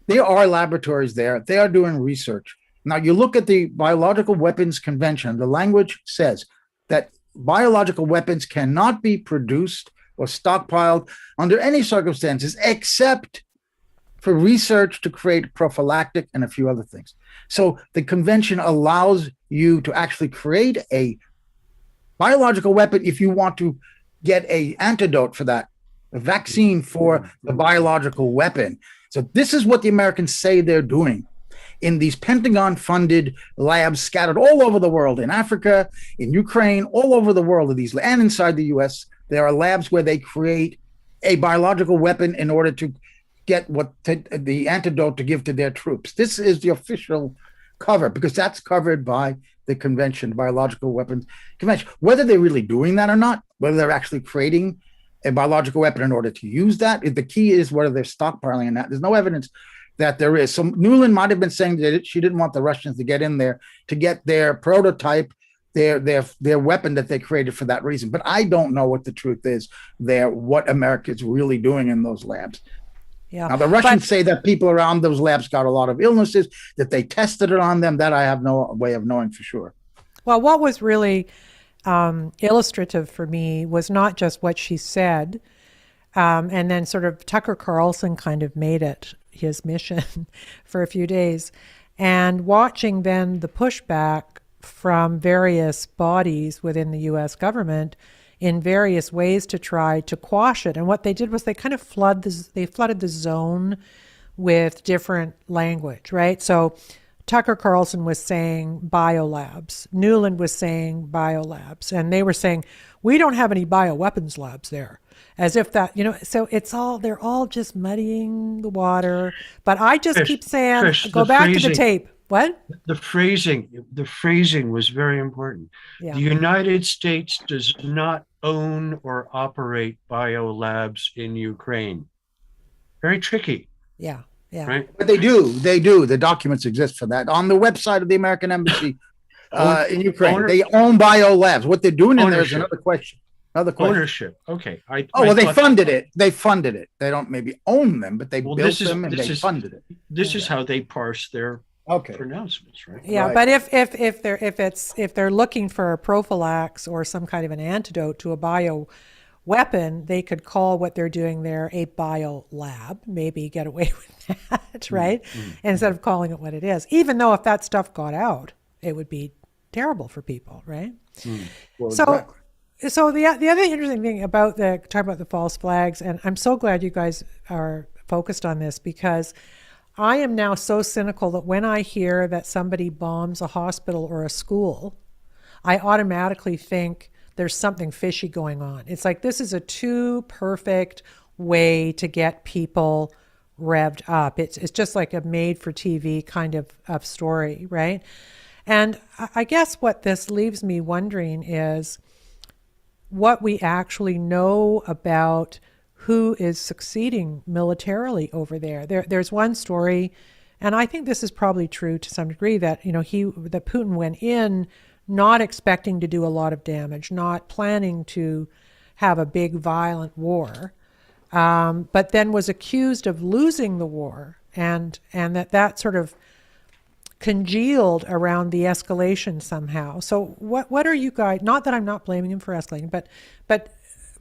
there are laboratories there. They are doing research. Now, you look at the Biological Weapons Convention, the language says that biological weapons cannot be produced or stockpiled under any circumstances except for research to create prophylactic and a few other things. So the convention allows you to actually create a biological weapon if you want to get an antidote for that, a vaccine for the biological weapon. So this is what the Americans say they're doing in these Pentagon-funded labs scattered all over the world, in Africa, in Ukraine, all over the world, and inside the U.S. There are labs where they create a biological weapon in order to get the antidote to give to their troops. This is the official cover because that's covered by the convention, the Biological Weapons Convention. Whether they're really doing that or not, whether they're actually creating a biological weapon in order to use that, the key is whether they're stockpiling and that. There's no evidence that there is. So Nuland might have been saying that she didn't want the Russians to get in there to get their prototype, their weapon that they created for that reason. But I don't know what the truth is there, what America is really doing in those labs. yeah. Now, the Russians say that people around those labs got a lot of illnesses, that they tested it on them. That I have no way of knowing for sure. Well, what was really illustrative for me was not just what she said, and then sort of Tucker Carlson kind of made it his mission for a few days, and watching then the pushback from various bodies within the U.S. government in various ways to try to quash it. And what they did was they kind of flooded the zone with different language, right? So Tucker Carlson was saying biolabs. Nuland was saying biolabs. And they were saying, we don't have any bioweapons labs there. As if that, so they're all just muddying the water. But I just keep saying, Trish, go back to the tape. What? The phrasing was very important. Yeah. The United States does not own or operate biolabs in Ukraine. Very tricky. Yeah. Yeah. Right? But they do. The documents exist for that. On the website of the American Embassy in Ukraine, they own biolabs. What they're doing in there is another question. Ownership. Okay. They funded it. They funded it. They don't maybe own them, but they built them and they funded it. This is how they parse their Okay. pronouncements, right? Yeah, Right. but if they're looking for a prophylax or some kind of an antidote to a bio weapon, they could call what they're doing there a bio lab, maybe get away with that, right? Instead of calling it what it is. Even though if that stuff got out, it would be terrible for people, right? Well, So exactly. so the other interesting thing about the talk about the false flags, and I'm so glad you guys are focused on this, because I am now so cynical that when I hear that somebody bombs a hospital or a school, I automatically think there's something fishy going on. It's like this is a too perfect way to get people revved up. It's just like a made for TV kind of story, right? And I guess what this leaves me wondering is what we actually know about who is succeeding militarily over there. There's one story, and I think this is probably true to some degree, that that Putin went in not expecting to do a lot of damage, not planning to have a big violent war, but then was accused of losing the war, and that sort of congealed around the escalation somehow. So what are you guys, not that I'm not blaming him for escalating,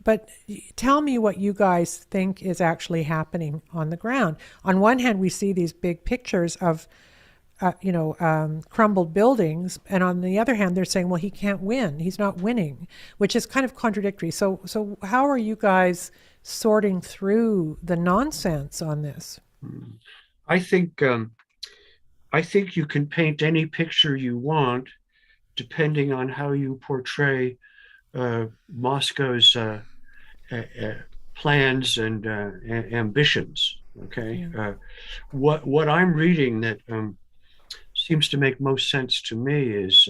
but tell me what you guys think is actually happening on the ground. On one hand, we see these big pictures of crumbled buildings, and on the other hand, they're saying, well, he can't win, he's not winning, which is kind of contradictory. So how are you guys sorting through the nonsense on this? I think you can paint any picture you want, depending on how you portray Moscow's plans and ambitions. Okay, what I'm reading that seems to make most sense to me is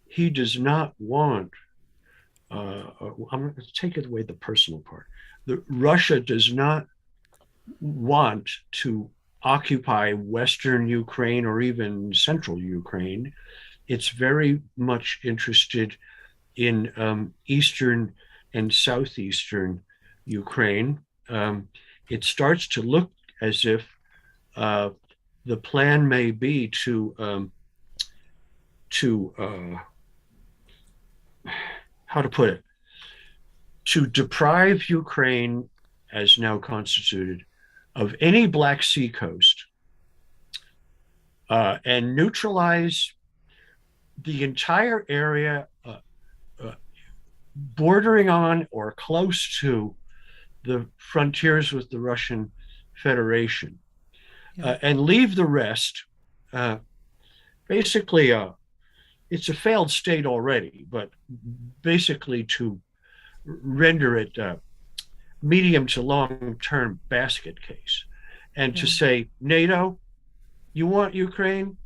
he does not want. I'm going to take it away the personal part. Russia does not want to occupy Western Ukraine or even central Ukraine. It's very much interested in Eastern and Southeastern Ukraine. It starts to look as if the plan may be to how to put it, to deprive Ukraine, as now constituted, of any Black Sea coast and neutralize the entire area bordering on or close to the frontiers with the Russian Federation, and leave the rest. Basically, it's a failed state already, but basically to render it medium to long-term basket case, and to say, NATO, you want Ukraine?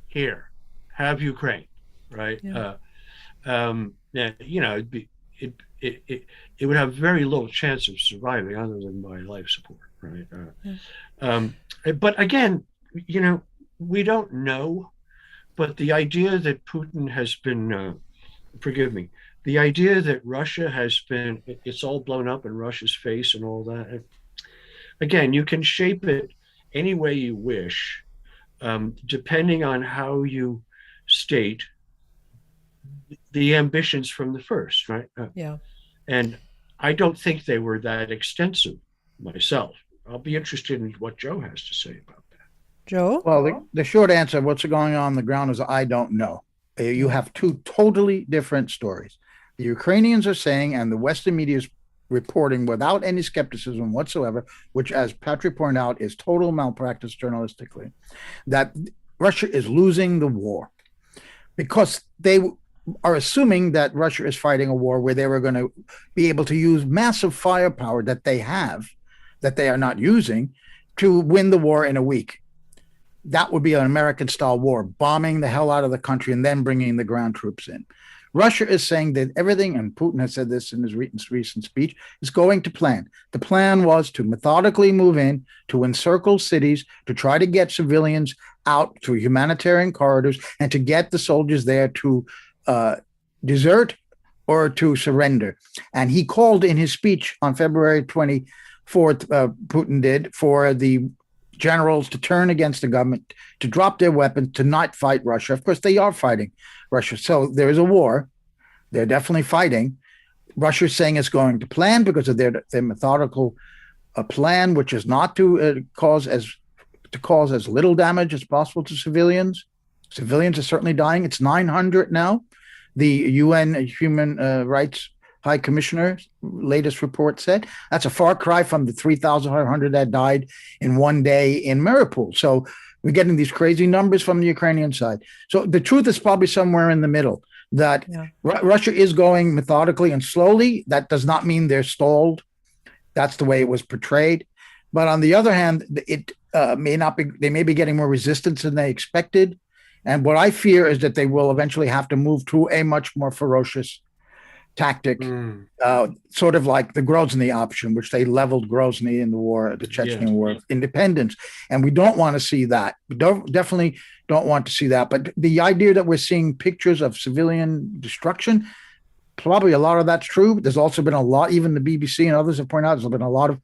Here, have Ukraine, right? It would have very little chance of surviving other than by life support, right? But again, we don't know. But the idea that Putin has been, forgive me, the idea that Russia has been, it's all blown up in Russia's face and all that. Again, you can shape it any way you wish, depending on how you state the ambitions from the first, right? And I don't think they were that extensive myself. I'll be interested in what Joe has to say about that. Joe? Well, the short answer, what's going on the ground, is I don't know. You have two totally different stories. The Ukrainians are saying, and the Western media is reporting without any skepticism whatsoever, which, as Patrick pointed out, is total malpractice journalistically, that Russia is losing the war because they are assuming that Russia is fighting a war where they were going to be able to use massive firepower that they have, that they are not using, to win the war in a week. That would be an American-style war, bombing the hell out of the country and then bringing the ground troops in. Russia is saying that everything, and Putin has said this in his recent speech, is going to plan. The plan was to methodically move in, to encircle cities, to try to get civilians out through humanitarian corridors, and to get the soldiers there to desert or to surrender. And he called in his speech on February 24th, Putin did, for the generals to turn against the government, to drop their weapons, to not fight Russia. Of course, they are fighting Russia. So there is a war. They're definitely fighting. Russia is saying it's going to plan because of their methodical plan, which is not to cause as little damage as possible to civilians. Civilians are certainly dying. It's 900 now. The UN Human Rights High Commissioner's latest report said that's a far cry from the 3,500 that died in one day in Mariupol. So we're getting these crazy numbers from the Ukrainian side. So the truth is probably somewhere in the middle, that Russia is going methodically and slowly. That does not mean they're stalled. That's the way it was portrayed. But on the other hand, it may not be. They may be getting more resistance than they expected. And what I fear is that they will eventually have to move to a much more ferocious tactic, sort of like the Grozny option, which they leveled Grozny in the war, the Chechen War of Independence. And we don't want to see that. We definitely don't want to see that. But the idea that we're seeing pictures of civilian destruction, probably a lot of that's true. There's also been a lot, even the BBC and others have pointed out, there's been a lot of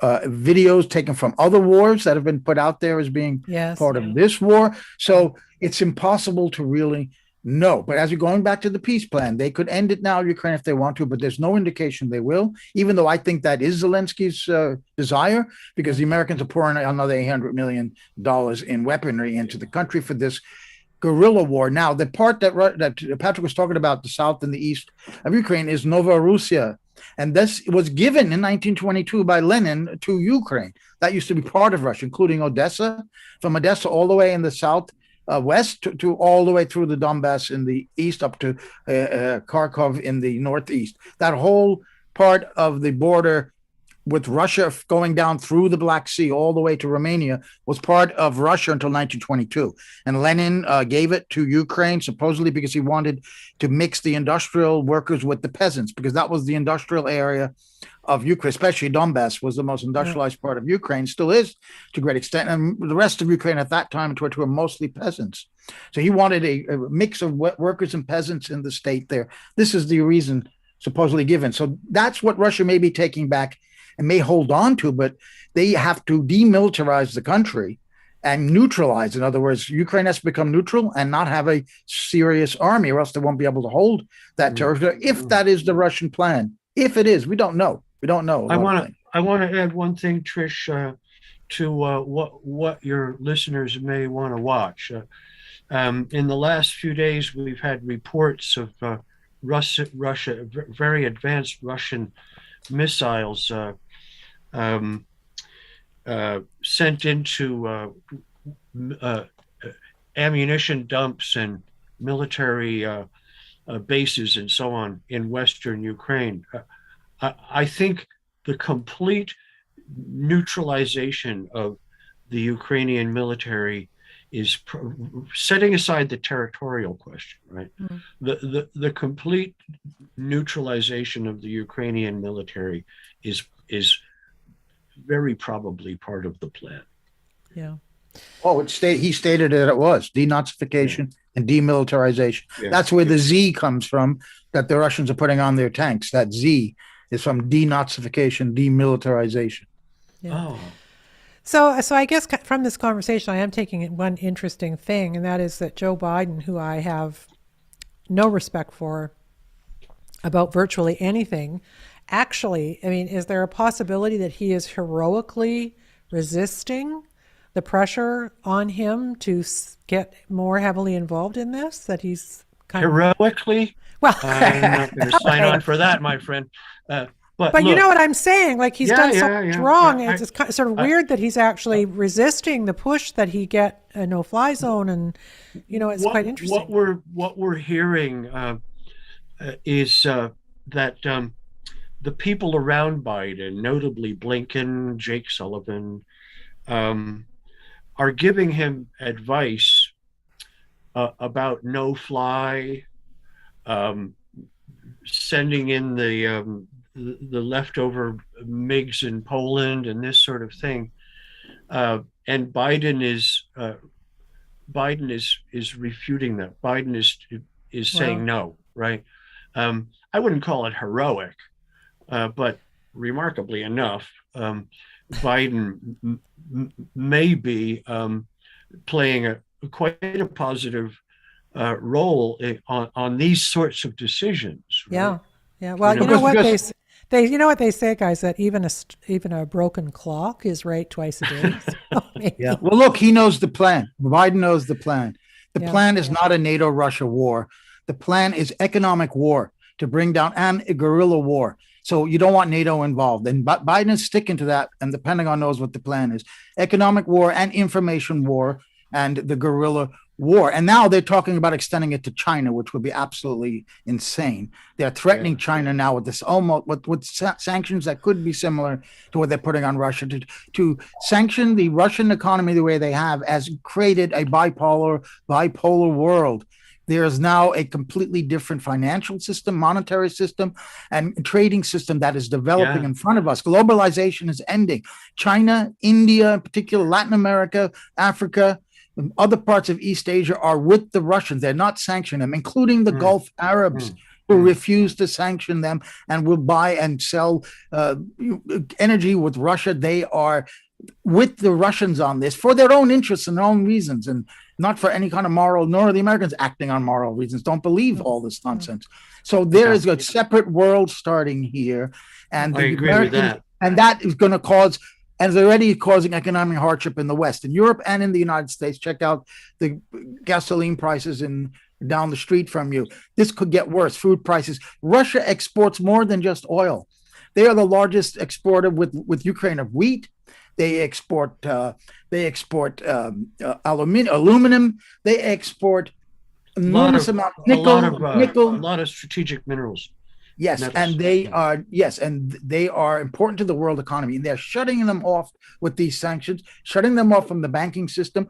videos taken from other wars that have been put out there as being part of this war. So it's impossible to really know. But as you're going back to the peace plan, they could end it now, Ukraine, if they want to, but there's no indication they will, even though I think that is Zelensky's desire, because the Americans are pouring another $800 million in weaponry into the country for this guerrilla war. Now, the part that Patrick was talking about, the south and the east of Ukraine, is Novorossiya. And this was given in 1922 by Lenin to Ukraine. That used to be part of Russia, including Odessa, from Odessa all the way in the south, west to all the way through the Donbass in the east up to Kharkov in the northeast. That whole part of the border with Russia going down through the Black Sea all the way to Romania was part of Russia until 1922. And Lenin gave it to Ukraine, supposedly because he wanted to mix the industrial workers with the peasants, because that was the industrial area of Ukraine, especially Donbass was the most industrialized part of Ukraine, still is to a great extent. And the rest of Ukraine at that time were mostly peasants. So he wanted a mix of workers and peasants in the state there. This is the reason supposedly given. So that's what Russia may be taking back and may hold on to, but they have to demilitarize the country and neutralize. In other words, Ukraine has to become neutral and not have a serious army, or else they won't be able to hold that territory, if that is the Russian plan. If it is, we don't know. We don't know. I want to add one thing, Trish, to what your listeners may want to watch. In the last few days, we've had reports of Russia, very advanced Russian missiles sent into ammunition dumps and military bases and so on in Western Ukraine. I think the complete neutralization of the Ukrainian military is setting aside the territorial question, right? The complete neutralization of the Ukrainian military is very probably part of the plan. Yeah. Oh, he stated that it was denazification and demilitarization. Yeah. That's where the Z comes from, that the Russians are putting on their tanks. That Z is from denazification, demilitarization. Yeah. Oh. So I guess from this conversation, I am taking one interesting thing, and that is that Joe Biden, who I have no respect for about virtually anything, actually, I mean, is there a possibility that he is heroically resisting the pressure on him to get more heavily involved in this? That he's kind heroically? Well, I'm not going to sign on for that, my friend. But look, you know what I'm saying? Like, he's done so much wrong. It's sort of weird that he's actually resisting the push that he get a no-fly zone, and it's quite interesting. What we're hearing is that the people around Biden, notably Blinken, Jake Sullivan, are giving him advice about no-fly, sending in the leftover MiGs in Poland and this sort of thing, and Biden is refuting that. Biden is saying no, right? I wouldn't call it heroic, but remarkably enough, Biden may be playing quite a positive role on these sorts of decisions. Right? Yeah, yeah. Well, You know, what because- you know what they say, guys, that even a broken clock is right twice a day. So maybe, Yeah. Well, look, he knows the plan. Biden knows the plan. The Yeah. plan is not a NATO-Russia war. The plan is economic war to bring down and a guerrilla war. So you don't want NATO involved. And Biden is sticking to that. And the Pentagon knows what the plan is: economic war and information war and the guerrilla war. And now they're talking about extending it to China, which would be absolutely insane. They're threatening China now with this almost with sanctions that could be similar to what they're putting on Russia. To sanction the Russian economy the way they have has created a bipolar world. There is now a completely different financial system, monetary system, and trading system that is developing in front of us. Globalization is ending. China, India, in particular, Latin America, Africa, other parts of East Asia are with the Russians. They're not sanctioning them, including the Gulf Arabs who refuse to sanction them and will buy and sell energy with Russia. They are with the Russians on this for their own interests and their own reasons, and not for any kind of moral, nor are the Americans acting on moral reasons. Don't believe all this nonsense. So there is a separate world starting here. And I agree with that. And that is going to cause, and is already causing economic hardship in the West, in Europe and in the United States. Check out the gasoline prices down the street from you. This could get worse. Food prices. Russia exports more than just oil. They are the largest exporter with Ukraine of wheat. They export aluminum. They export enormous amount of nickel, a lot of strategic minerals. Yes, and they are important to the world economy. And they're shutting them off with these sanctions, shutting them off from the banking system.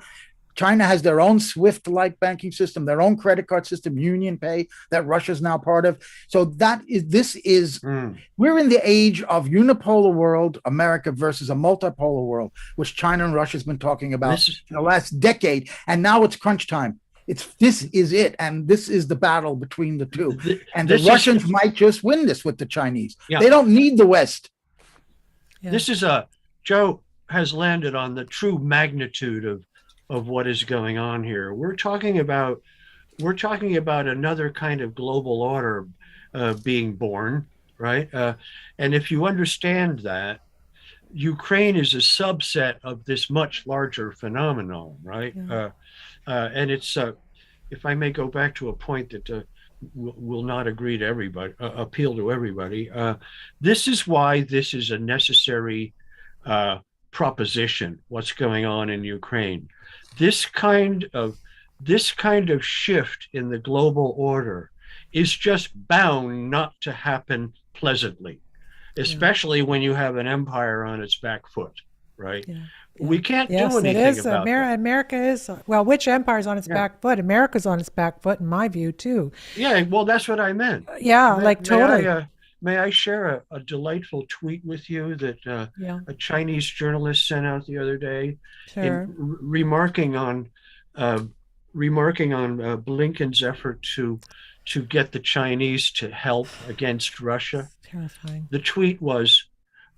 China has their own SWIFT-like banking system, their own credit card system, Union Pay, that Russia's now part of. So we're in the age of unipolar world, America versus a multipolar world, which China and Russia has been talking about in the last decade. And now it's crunch time. This is it, and this is the battle between the two. And the Russians might just win this with the Chinese. Yeah. They don't need the West. Yeah. This is Joe has landed on the true magnitude of what is going on here. We're talking about another kind of global order being born, right? And if you understand that, Ukraine is a subset of this much larger phenomenon, right? Yeah. And it's, if I may go back to a point that will not agree to everybody, appeal to everybody. This is why this is a necessary proposition. What's going on in Ukraine? This kind of shift in the global order is just bound not to happen pleasantly, especially when you have an empire on its back foot, right? Yeah. We can't do anything about that. America is, well, which empire's on its back foot? America's on its back foot, in my view, too. Yeah, well, that's what I meant. Yeah, totally. May I share a delightful tweet with you that a Chinese journalist sent out the other day, remarking on Blinken's effort to get the Chinese to help against Russia. Terrifying. The tweet was,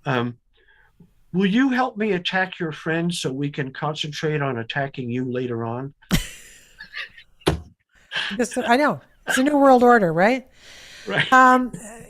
will you help me attack your friends so we can concentrate on attacking you later on? I know. It's a new world order, right? Right.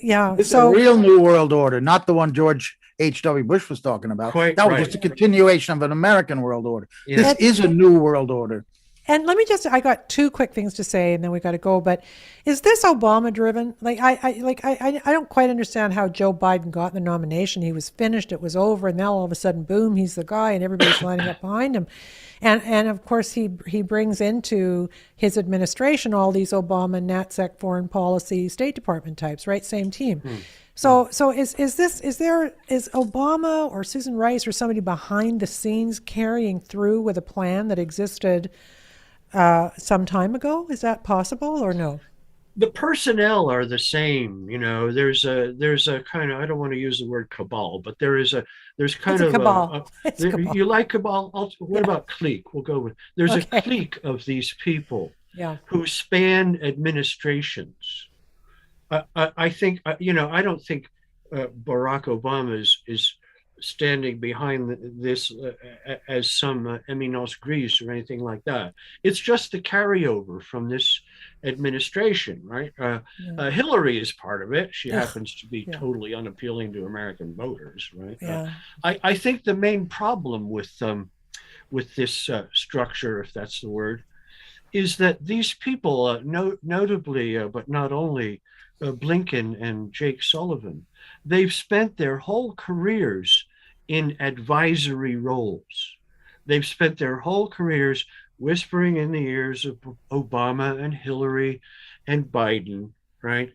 Yeah. It's a real new world order, not the one George H.W. Bush was talking about. That was just a continuation of an American world order. Yeah. This is a new world order. And let me I got two quick things to say, and then we got to go. But is this Obama driven? I don't quite understand how Joe Biden got the nomination. He was finished, it was over, and now all of a sudden, boom, he's the guy, and everybody's lining up behind him. And of course, he brings into his administration all these Obama, NatSec, foreign policy, State Department types, right? Same team. So is Obama or Susan Rice or somebody behind the scenes carrying through with a plan that existed some time ago? Is that possible or no? The personnel are the same. You know, there's a kind of, I don't want to use the word cabal, but there's kind of cabal. You like cabal? What about clique? We'll go with, there's a clique of these people who span administrations. I think, I don't think Barack Obama is standing behind this as some eminence grise or anything like that. It's just the carryover from this administration, right? Hillary is part of it. She happens to be totally unappealing to American voters, right? I think the main problem with this structure, if that's the word, is that these people, notably, but not only, Blinken and Jake Sullivan, they've spent their whole careers in advisory roles. They've spent their whole careers whispering in the ears of Obama and Hillary and Biden, right?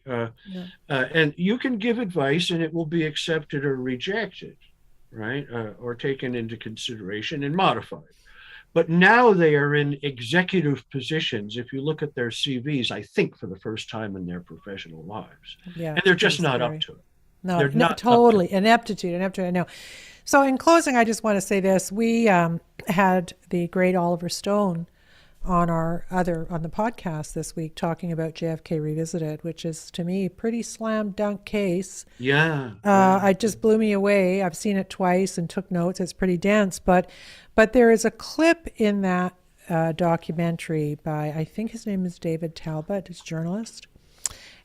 And you can give advice and it will be accepted or rejected, right? Or taken into consideration and modified. But now they are in executive positions. If you look at their CVs, I think for the first time in their professional lives, and they're just not up to it. No, they're not totally ineptitude. I know. So in closing, I just want to say this: we had the great Oliver Stone on the podcast this week talking about JFK Revisited, which is to me a pretty slam dunk case. It just blew me away. I've seen it twice and took notes. It's pretty dense, but there is a clip in that documentary by, I think his name is David Talbot, he's a journalist.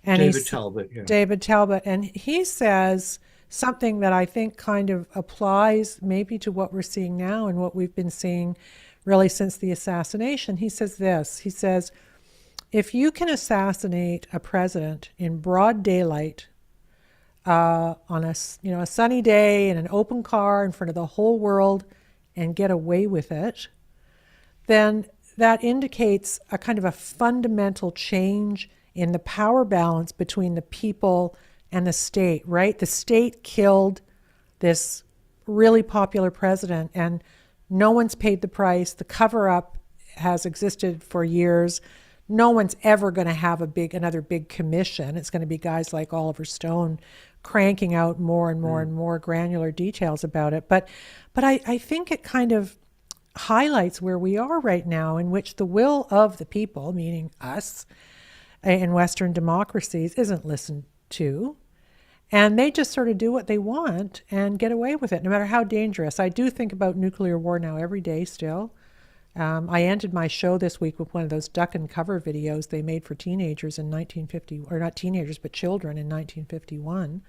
And David Talbot, and he says something that I think kind of applies maybe to what we're seeing now and what we've been seeing really since the assassination. He says this, he says, if you can assassinate a president in broad daylight on a sunny day in an open car in front of the whole world and get away with it, then that indicates a kind of a fundamental change in the power balance between the people and the state, right? The state killed this really popular president and no one's paid the price. The cover-up has existed for years. No one's ever going to have another big commission. It's going to be guys like Oliver Stone cranking out more and more and more granular details about it. But I think it kind of highlights where we are right now, in which the will of the people, meaning us, in Western democracies, isn't listened to. And they just sort of do what they want and get away with it, no matter how dangerous. I do think about nuclear war now every day still. I ended my show this week with one of those duck and cover videos they made for teenagers in 1950, or not teenagers, but children in 1951.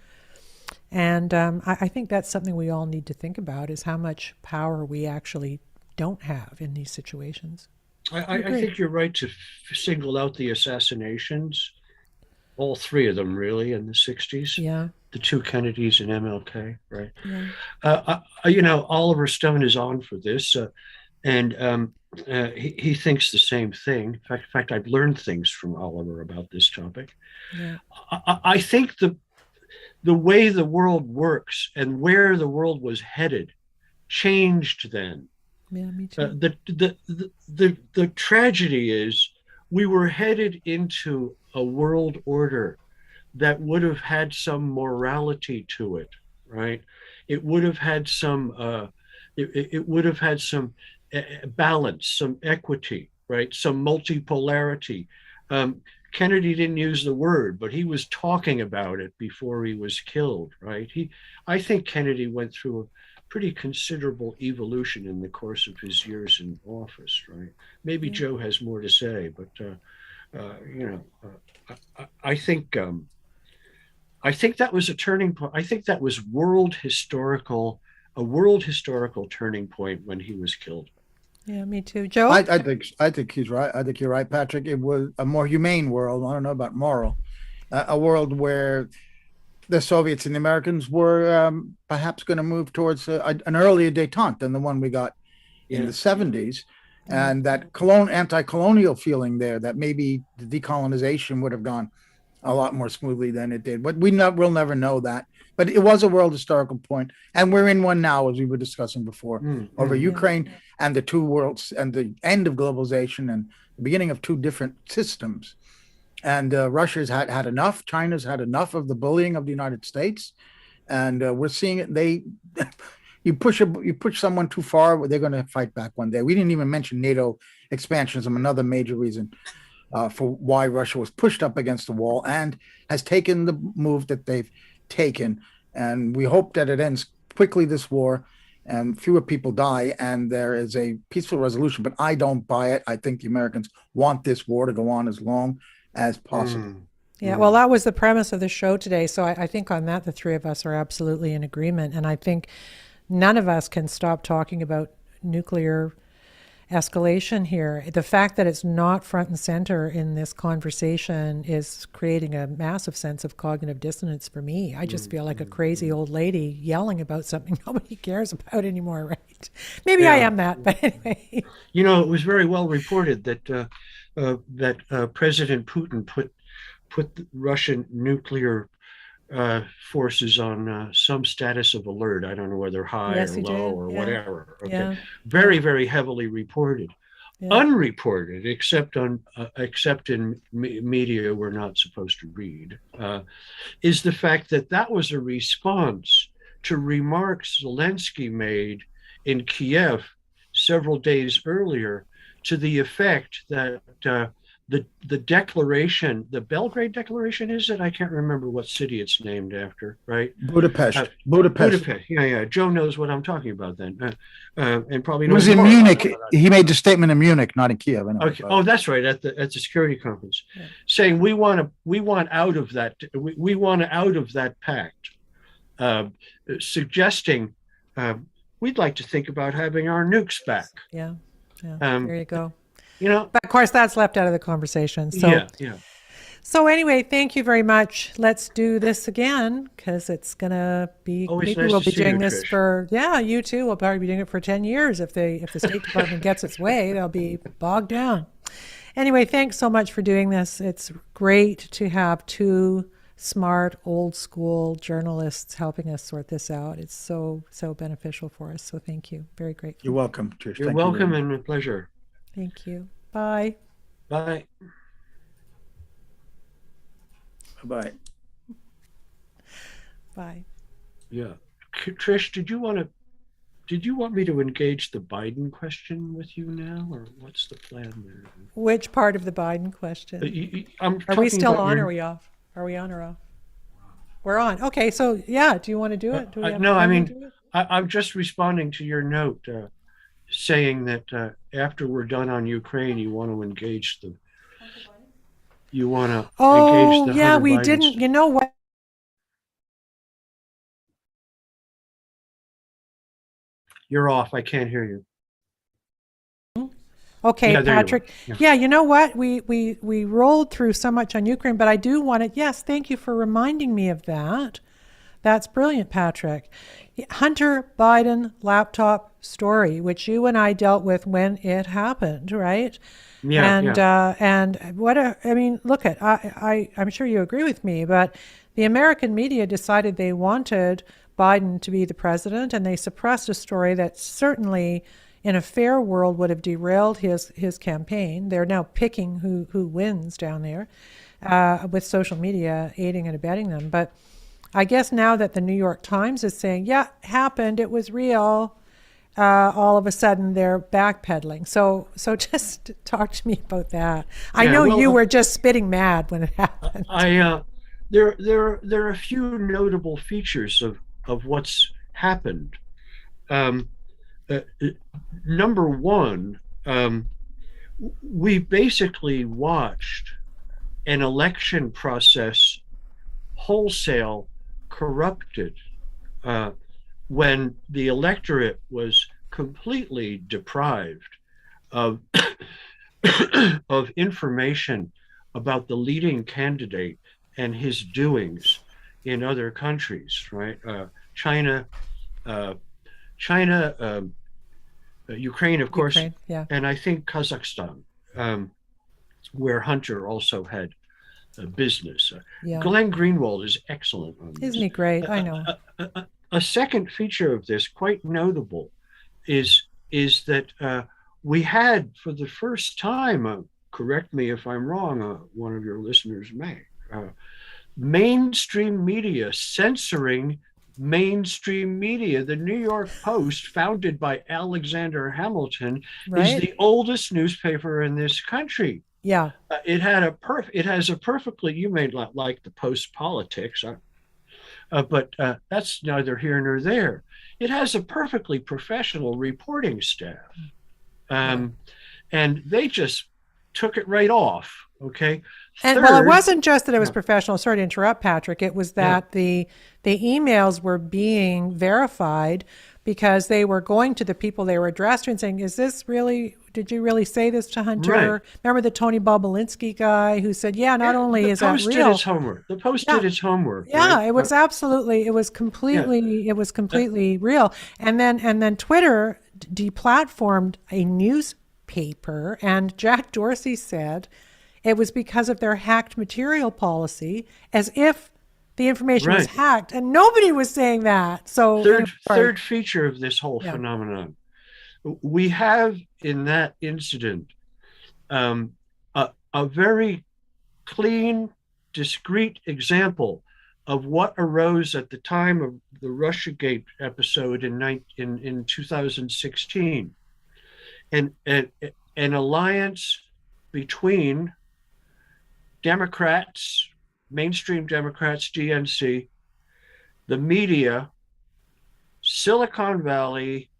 And I think that's something we all need to think about, is how much power we actually don't have in these situations. I think you're right to single out the assassinations, all three of them really in the 60s. Yeah. The two Kennedys and MLK, right? Yeah. Oliver Stone is on for this, and he thinks the same thing. In fact, I've learned things from Oliver about this topic. Yeah. I think the way the world works and where the world was headed changed then. Yeah, me too. The tragedy is we were headed into a world order that would have had some morality to it, right? It would have had some it would have had some balance, some equity, right? Some multipolarity. Kennedy didn't use the word, but he was talking about it before he was killed, right? I think Kennedy went through a pretty considerable evolution in the course of his years in office, right? Maybe Joe has more to say, but I think that was a turning point. I think that was a world historical turning point when he was killed. Yeah, me too. Joe? I think he's right. I think you're right, Patrick. It was a more humane world. I don't know about moral. A world where the Soviets and the Americans were perhaps going to move towards an earlier détente than the one we got in the 70s. And that anti-colonial feeling there, that maybe the decolonization would have gone a lot more smoothly than it did. But we'll never know that. But it was a world historical point. And we're in one now, as we were discussing before, over Ukraine and the two worlds and the end of globalization and the beginning of two different systems. And Russia's had enough. China's had enough of the bullying of the United States. And we're seeing it. You push someone too far, they're going to fight back one day. We didn't even mention NATO expansionism, another major reason for why Russia was pushed up against the wall and has taken the move that they've taken. And we hope that it ends quickly this war and fewer people die and there is a peaceful resolution. But I don't buy it. I think the Americans want this war to go on as long as possible. Yeah, well, that was the premise of the show today. So I think on that, the three of us are absolutely in agreement. And I think none of us can stop talking about nuclear escalation here. The fact that it's not front and center in this conversation is creating a massive sense of cognitive dissonance for me. I just feel like a crazy old lady yelling about something nobody cares about anymore, right? Maybe I am that, but anyway. You know, it was very well reported that President Putin put the Russian nuclear forces on some status of alert. I don't know whether high Yes, or he low did. or Yeah. whatever. Okay, Yeah. very, very heavily reported. Yeah. Unreported, except in media we're not supposed to read, is the fact that that was a response to remarks Zelensky made in Kiev several days earlier, to the effect that the declaration, the Belgrade Declaration, is it? I can't remember what city it's named after, right? Budapest. Yeah. Joe knows what I'm talking about then, and probably It knows was in more Munich. about that. He made the statement in Munich, not in Kiev. Anyway, Okay. Oh, that's right. At the security conference, saying we want out of that. We want out of that pact, suggesting we'd like to think about having our nukes back. Yeah. There you go. You know, but of course that's left out of the conversation. So yeah. So anyway, thank you very much. Let's do this again because it's gonna be. Always maybe nice we'll to be see doing you, this Trish. for. Yeah, you too. We'll probably be doing it for 10 years if the State Department gets its way. They'll be bogged down. Anyway, thanks so much for doing this. It's great to have two smart, old school journalists helping us sort this out. It's so beneficial for us. So thank you. Very grateful. You're welcome, Trish. You're welcome and a pleasure. Thank you. Bye. Bye. Bye. Bye. Yeah. Trish, did you want me to engage the Biden question with you now, or what's the plan there? Which part of the Biden question? Are we still on or are we off? Are we on or off? We're on. Okay, so yeah, do you want to do it? I'm just responding to your note saying that after we're done on Ukraine, you want to engage the. You want to engage the. Yeah, Hunter we Bidens. didn't. You know what? You're off. I can't hear you. Okay, Yeah, there you are. Patrick. Yeah. Yeah, you know what? We rolled through so much on Ukraine, but I do want to. Yes, thank you for reminding me of that. That's brilliant, Patrick. Hunter Biden laptop story, which you and I dealt with when it happened, right? Yeah. And look at I'm sure you agree with me, but the American media decided they wanted Biden to be the president, and they suppressed a story that certainly, in a fair world, would have derailed his campaign. They're now picking who wins down there, with social media aiding and abetting them. But I guess now that the New York Times is saying, yeah, it happened, it was real, all of a sudden they're backpedaling. So just talk to me about that. I know you were just spitting mad when it happened. There are a few notable features of what's happened. Number one, we basically watched an election process wholesale corrupted when the electorate was completely deprived of of information about the leading candidate and his doings in other countries, right? China, Ukraine, of course, yeah. And I think Kazakhstan, where Hunter also had a business. Yeah. Glenn Greenwald is excellent on this. Isn't he great? I know. A second feature of this, quite notable, is that we had, for the first time, correct me if I'm wrong, one of your listeners may, mainstream media censoring mainstream media. The New York Post, founded by Alexander Hamilton, is the oldest newspaper in this country. Yeah. It has a perfectly, you may not like the Post politics, But that's neither here nor there. It has a perfectly professional reporting staff. And they just took it right off. Okay. And well, it wasn't just that it was professional. Sorry to interrupt, Patrick. It was that the emails were being verified because they were going to the people they were addressed to and saying, "Is this really? Did you really say this to Hunter?" Right. Remember the Tony Bobolinsky guy who said, "Yeah, not only is that real." The Post did its homework. The Post did its homework. Yeah, right? it was absolutely. It was completely real. And then Twitter deplatformed a newspaper, and Jack Dorsey said it was because of their hacked material policy, as if the information was hacked, and nobody was saying that. So third feature of this whole phenomenon, we have in that incident a very clean, discrete example of what arose at the time of the Russiagate episode in 2016, and an alliance between Democrats, mainstream Democrats, DNC, the media, Silicon Valley,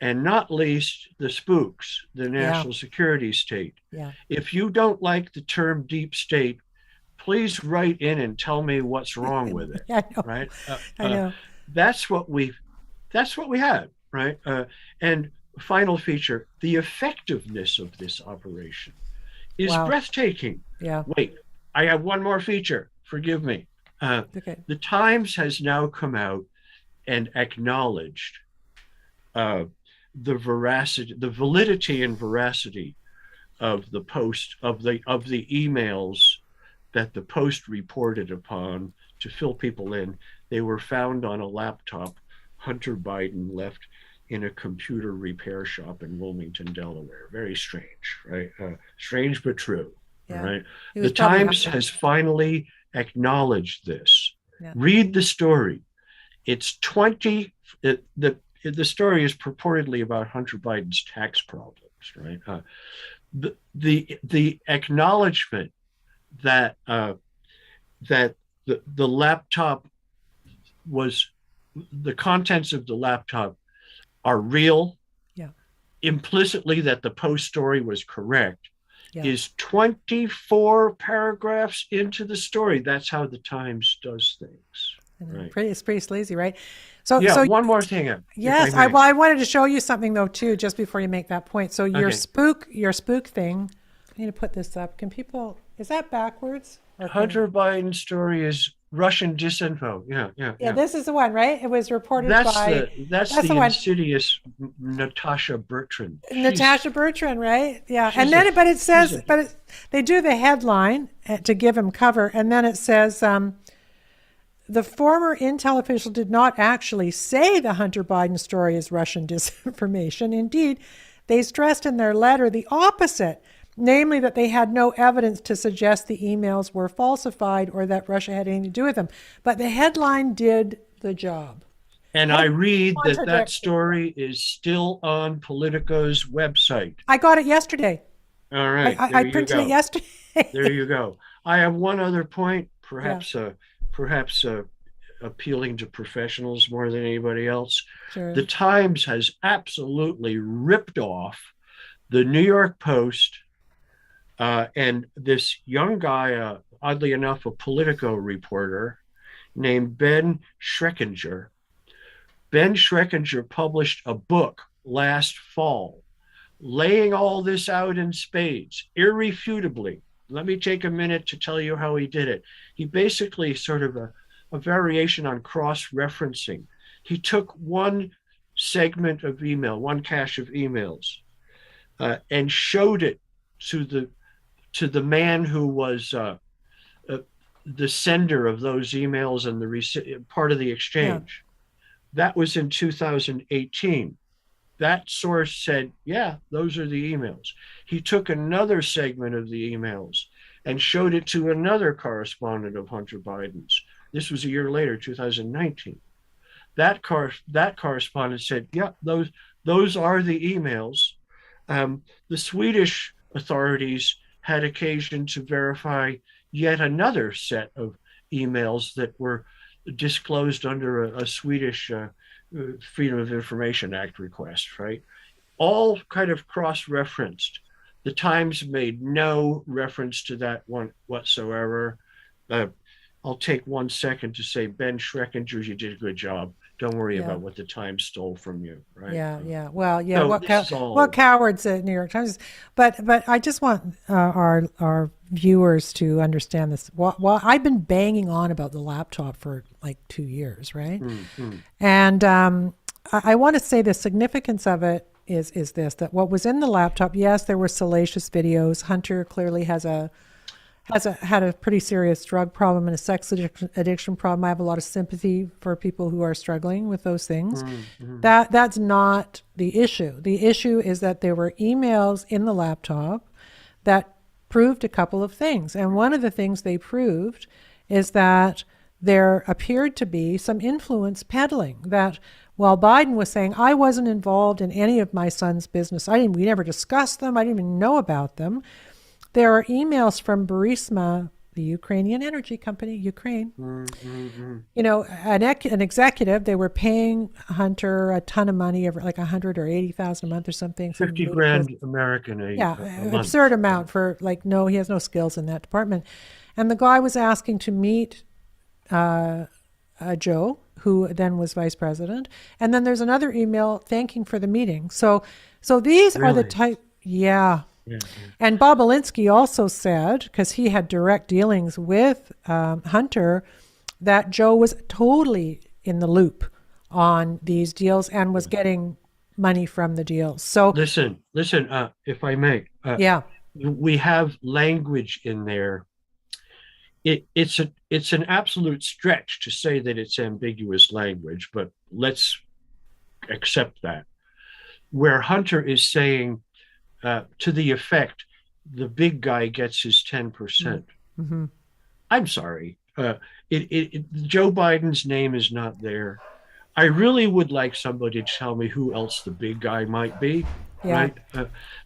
and not least the spooks, the national security state. Yeah. If you don't like the term deep state, please write in and tell me what's wrong with it. I know. Right? I know. That's what we had, right? And final feature, the effectiveness of this operation is breathtaking. Yeah. Wait, I have one more feature. Forgive me. Okay. The Times has now come out and acknowledged the validity and veracity of the Post, of the emails that the Post reported upon to fill people in. They were found on a laptop Hunter Biden left in a computer repair shop in Wilmington, Delaware. Very strange, right? Strange but true, right? The Times has finally acknowledged this. Yeah. Read the story. It's the story is purportedly about Hunter Biden's tax problems, right? The acknowledgement that that the laptop was, the contents of the laptop are real, implicitly that the Post story was correct, is 24 paragraphs into the story. That's how the Times does things. Right. It's pretty sleazy, right? So one more thing. Yes, I wanted to show you something though too, just before you make that point. So your spook thing. I need to put this up. Can people? Is that backwards? Hunter Biden's story is Russian disinfo. Yeah. This is the one, right? It was reported by. That's the insidious Natasha Bertrand. Natasha Bertrand, right? Yeah, and then it says, they do the headline to give him cover, and then it says. The former Intel official did not actually say the Hunter Biden story is Russian disinformation. Indeed, they stressed in their letter the opposite, namely that they had no evidence to suggest the emails were falsified or that Russia had anything to do with them. But the headline did the job. And I read that story is still on Politico's website. I got it yesterday. All right. I printed it yesterday. There you go. I have one other point, perhaps appealing to professionals more than anybody else. Sure. The Times has absolutely ripped off the New York Post and this young guy, oddly enough, a Politico reporter named Ben Schreckinger. Ben Schreckinger published a book last fall, laying all this out in spades, irrefutably. Let me take a minute to tell you how he did it. He basically sort of a variation on cross-referencing. He took one segment of email, one cache of emails, and showed it to the man who was the sender of those emails and the part of the exchange. Yeah. That was in 2018. That source said, yeah, those are the emails. He took another segment of the emails and showed it to another correspondent of Hunter Biden's. This was a year later, 2019. That correspondent said, yeah, those are the emails. The Swedish authorities had occasion to verify yet another set of emails that were disclosed under a Swedish Freedom of Information Act request, right? All kind of cross-referenced. The Times made no reference to that one whatsoever. I'll take 1 second to say, Ben Schreckinger, you did a good job. Don't worry about what the Times stole from you, right? Yeah. Well, yeah. So What cowards at New York Times? But I just want our viewers to understand this. Well, I've been banging on about the laptop for like 2 years, right? And I want to say the significance of it is this: that what was in the laptop? Yes, there were salacious videos. Hunter clearly had a pretty serious drug problem and a sex addiction problem. I have a lot of sympathy for people who are struggling with those things. That's not the issue. The issue is that there were emails in the laptop that proved a couple of things. And one of the things they proved is that there appeared to be some influence peddling, that while Biden was saying, I wasn't involved in any of my son's business, we never discussed them, I didn't even know about them. There are emails from Burisma, the Ukrainian energy company, Ukraine. You know, an executive, they were paying Hunter a ton of money, over like 100 or 80,000 a month or something. 50 grand American a month. Absurd amount for like, no, he has no skills in that department. And the guy was asking to meet Joe, who then was vice president. And then there's another email thanking for the meeting. So these are the type, yeah. And Bob Alinsky also said, because he had direct dealings with Hunter, that Joe was totally in the loop on these deals and was getting money from the deals. So listen, if I may, we have language in there. It's an absolute stretch to say that it's ambiguous language, but let's accept that. Where Hunter is saying, to the effect, the big guy gets his 10%. I'm sorry. Joe Biden's name is not there. I really would like somebody to tell me who else the big guy might be. Right?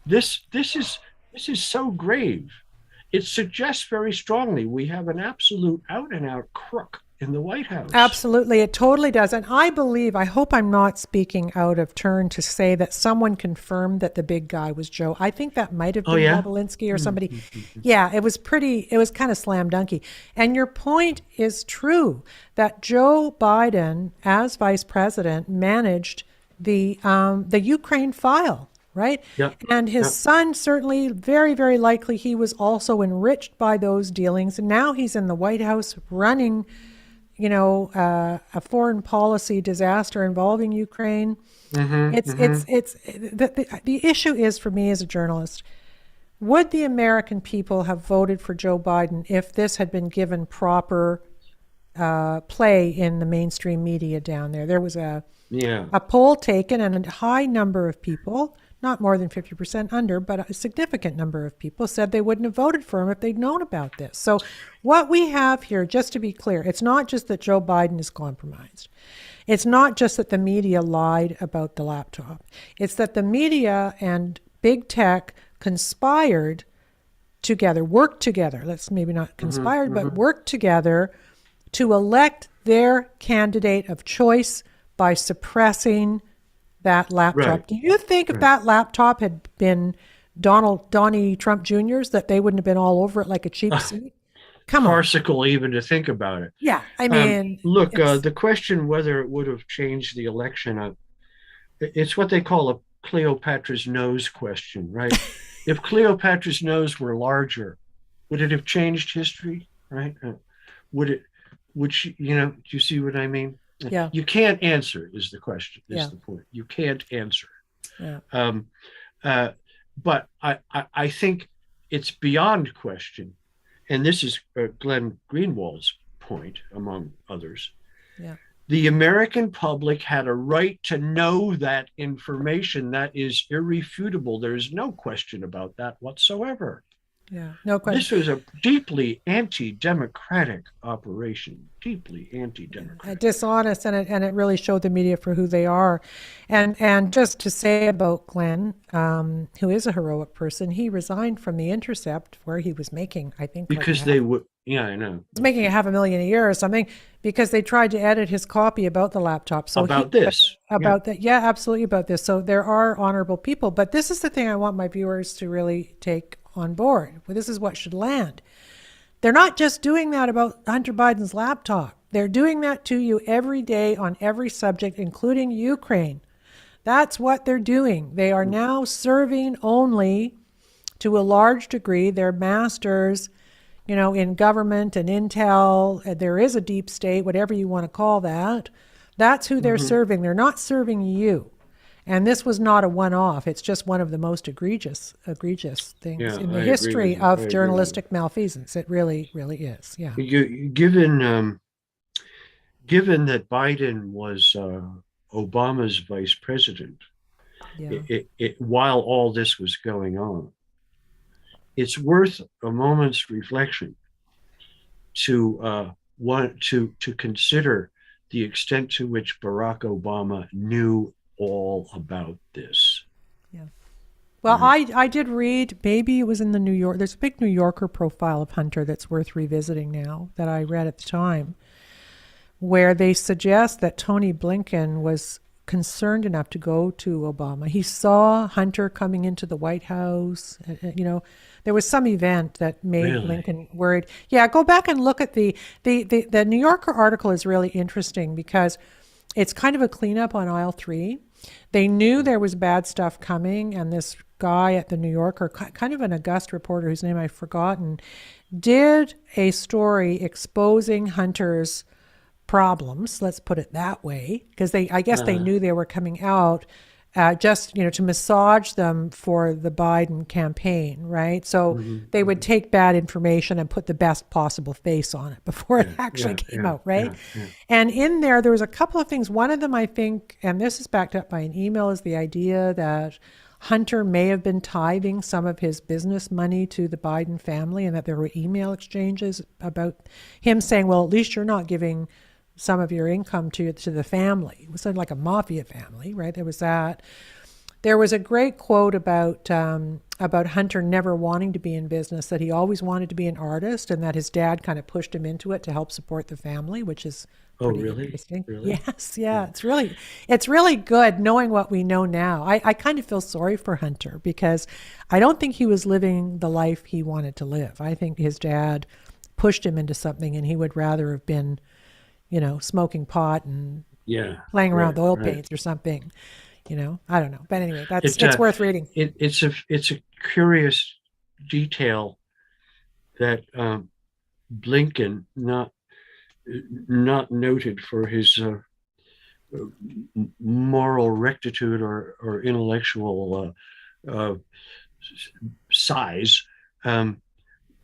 This is so grave. It suggests very strongly we have an absolute out-and-out crook in the White House. Absolutely, it totally does. And I hope I'm not speaking out of turn to say that someone confirmed that the big guy was Joe. I think that might have been Bob Alinsky or somebody. Yeah, it was kind of slam dunky. And your point is true, that Joe Biden, as vice president, managed the Ukraine file. Right? And his son, certainly, very, very likely, he was also enriched by those dealings. And now he's in the White House running, a foreign policy disaster involving Ukraine. The issue is, for me as a journalist, would the American people have voted for Joe Biden if this had been given proper play in the mainstream media down there? There was a poll taken, and a high number of people, not more than 50% under, but a significant number of people said they wouldn't have voted for him if they'd known about this. So what we have here, just to be clear, it's not just that Joe Biden is compromised. It's not just that the media lied about the laptop. It's that the media and big tech conspired together, worked together. Let's maybe not conspired, but worked together to elect their candidate of choice by suppressing that laptop. Do you think if that laptop had been Donnie Trump Jr.'s, that they wouldn't have been all over it like a cheap seat? Come on. Farcical even to think about it. Yeah, I mean... look, the question whether it would have changed the election, it's what they call a Cleopatra's nose question, right? If Cleopatra's nose were larger, would it have changed history, right? Would she, do you see what I mean? Yeah. You can't answer is the question, is the point. You can't answer. Yeah. But I think it's beyond question. And this is Glenn Greenwald's point, among others. Yeah. The American public had a right to know that information. That is irrefutable. There's no question about that whatsoever. Yeah, no question. This was a deeply anti-democratic operation, deeply anti-democratic. Dishonest, and it really showed the media for who they are. And just to say about Glenn, who is a heroic person, he resigned from The Intercept, where he was making, I think, because they would Yeah, I know. He's making $500,000 a year or something because they tried to edit his copy about the laptop. So About this. about that. Yeah, absolutely about this. So there are honorable people, but this is the thing I want my viewers to really take on board. Well, this is what should land. They're not just doing that about Hunter Biden's laptop. They're doing that to you every day on every subject, including Ukraine. That's what they're doing. They are now serving only, to a large degree, their masters, in government and intel. There is a deep state, whatever you want to call that. That's who they're serving. They're not serving you. And this was not a one-off. It's just one of the most egregious things in the history of journalistic malfeasance. It really, really is. Yeah. Given that Biden was Obama's vice president, while all this was going on, it's worth a moment's reflection to consider the extent to which Barack Obama knew all about this. Yeah. Well, I did read, maybe it was in the New York, there's a big New Yorker profile of Hunter that's worth revisiting now that I read at the time, where they suggest that Tony Blinken was concerned enough to go to Obama. He saw Hunter coming into the White House. There was some event that made Blinken worried. Yeah, go back and look at the New Yorker article is really interesting because it's kind of a cleanup on aisle 3. They knew there was bad stuff coming, and this guy at the New Yorker, kind of an august reporter whose name I've forgotten, did a story exposing Hunter's problems, let's put it that way, because I guess they knew they were coming out just to massage them for the Biden campaign, right? So they would take bad information and put the best possible face on it before it actually came out, right? And in there was a couple of things. One of them, I think, and this is backed up by an email, is the idea that Hunter may have been tithing some of his business money to the Biden family, and that there were email exchanges about him saying, well, at least you're not giving some of your income to the family. It was sort of like a mafia family, right? There was that. There was a great quote about Hunter never wanting to be in business, that he always wanted to be an artist, and that his dad kind of pushed him into it to help support the family, which is pretty interesting. Really? Yes, yeah. It's really good knowing what we know now. I kind of feel sorry for Hunter because I don't think he was living the life he wanted to live. I think his dad pushed him into something, and he would rather have been smoking pot and playing around with oil paints or something. I don't know. But anyway, it's worth reading. It's a curious detail that Blinken, not noted for his moral rectitude or intellectual size,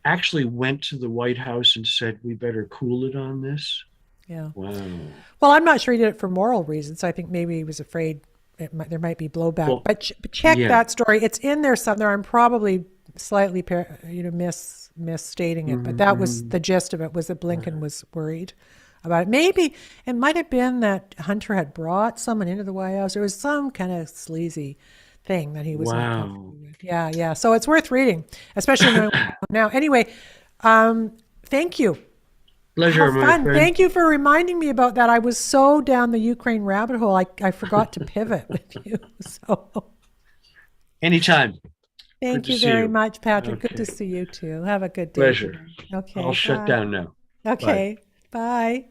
actually went to the White House and said, we better cool it on this. Yeah. Wow. Well, I'm not sure he did it for moral reasons. I think maybe he was afraid there might be blowback. Well, but check that story. It's in there somewhere. I'm probably slightly misstating it, but that was the gist of it. Was that Blinken was worried about it? Maybe it might have been that Hunter had brought someone into the White House. There was some kind of sleazy thing that he was not comfortable with. Yeah. So it's worth reading, especially now. Anyway, thank you. Pleasure, my friend. Thank you for reminding me about that. I was so down the Ukraine rabbit hole, I forgot to pivot with you. So, anytime. Thank you very much, Patrick. Okay. Good to see you too. Have a good day. Pleasure. Okay. I'll shut down now. Okay. Bye.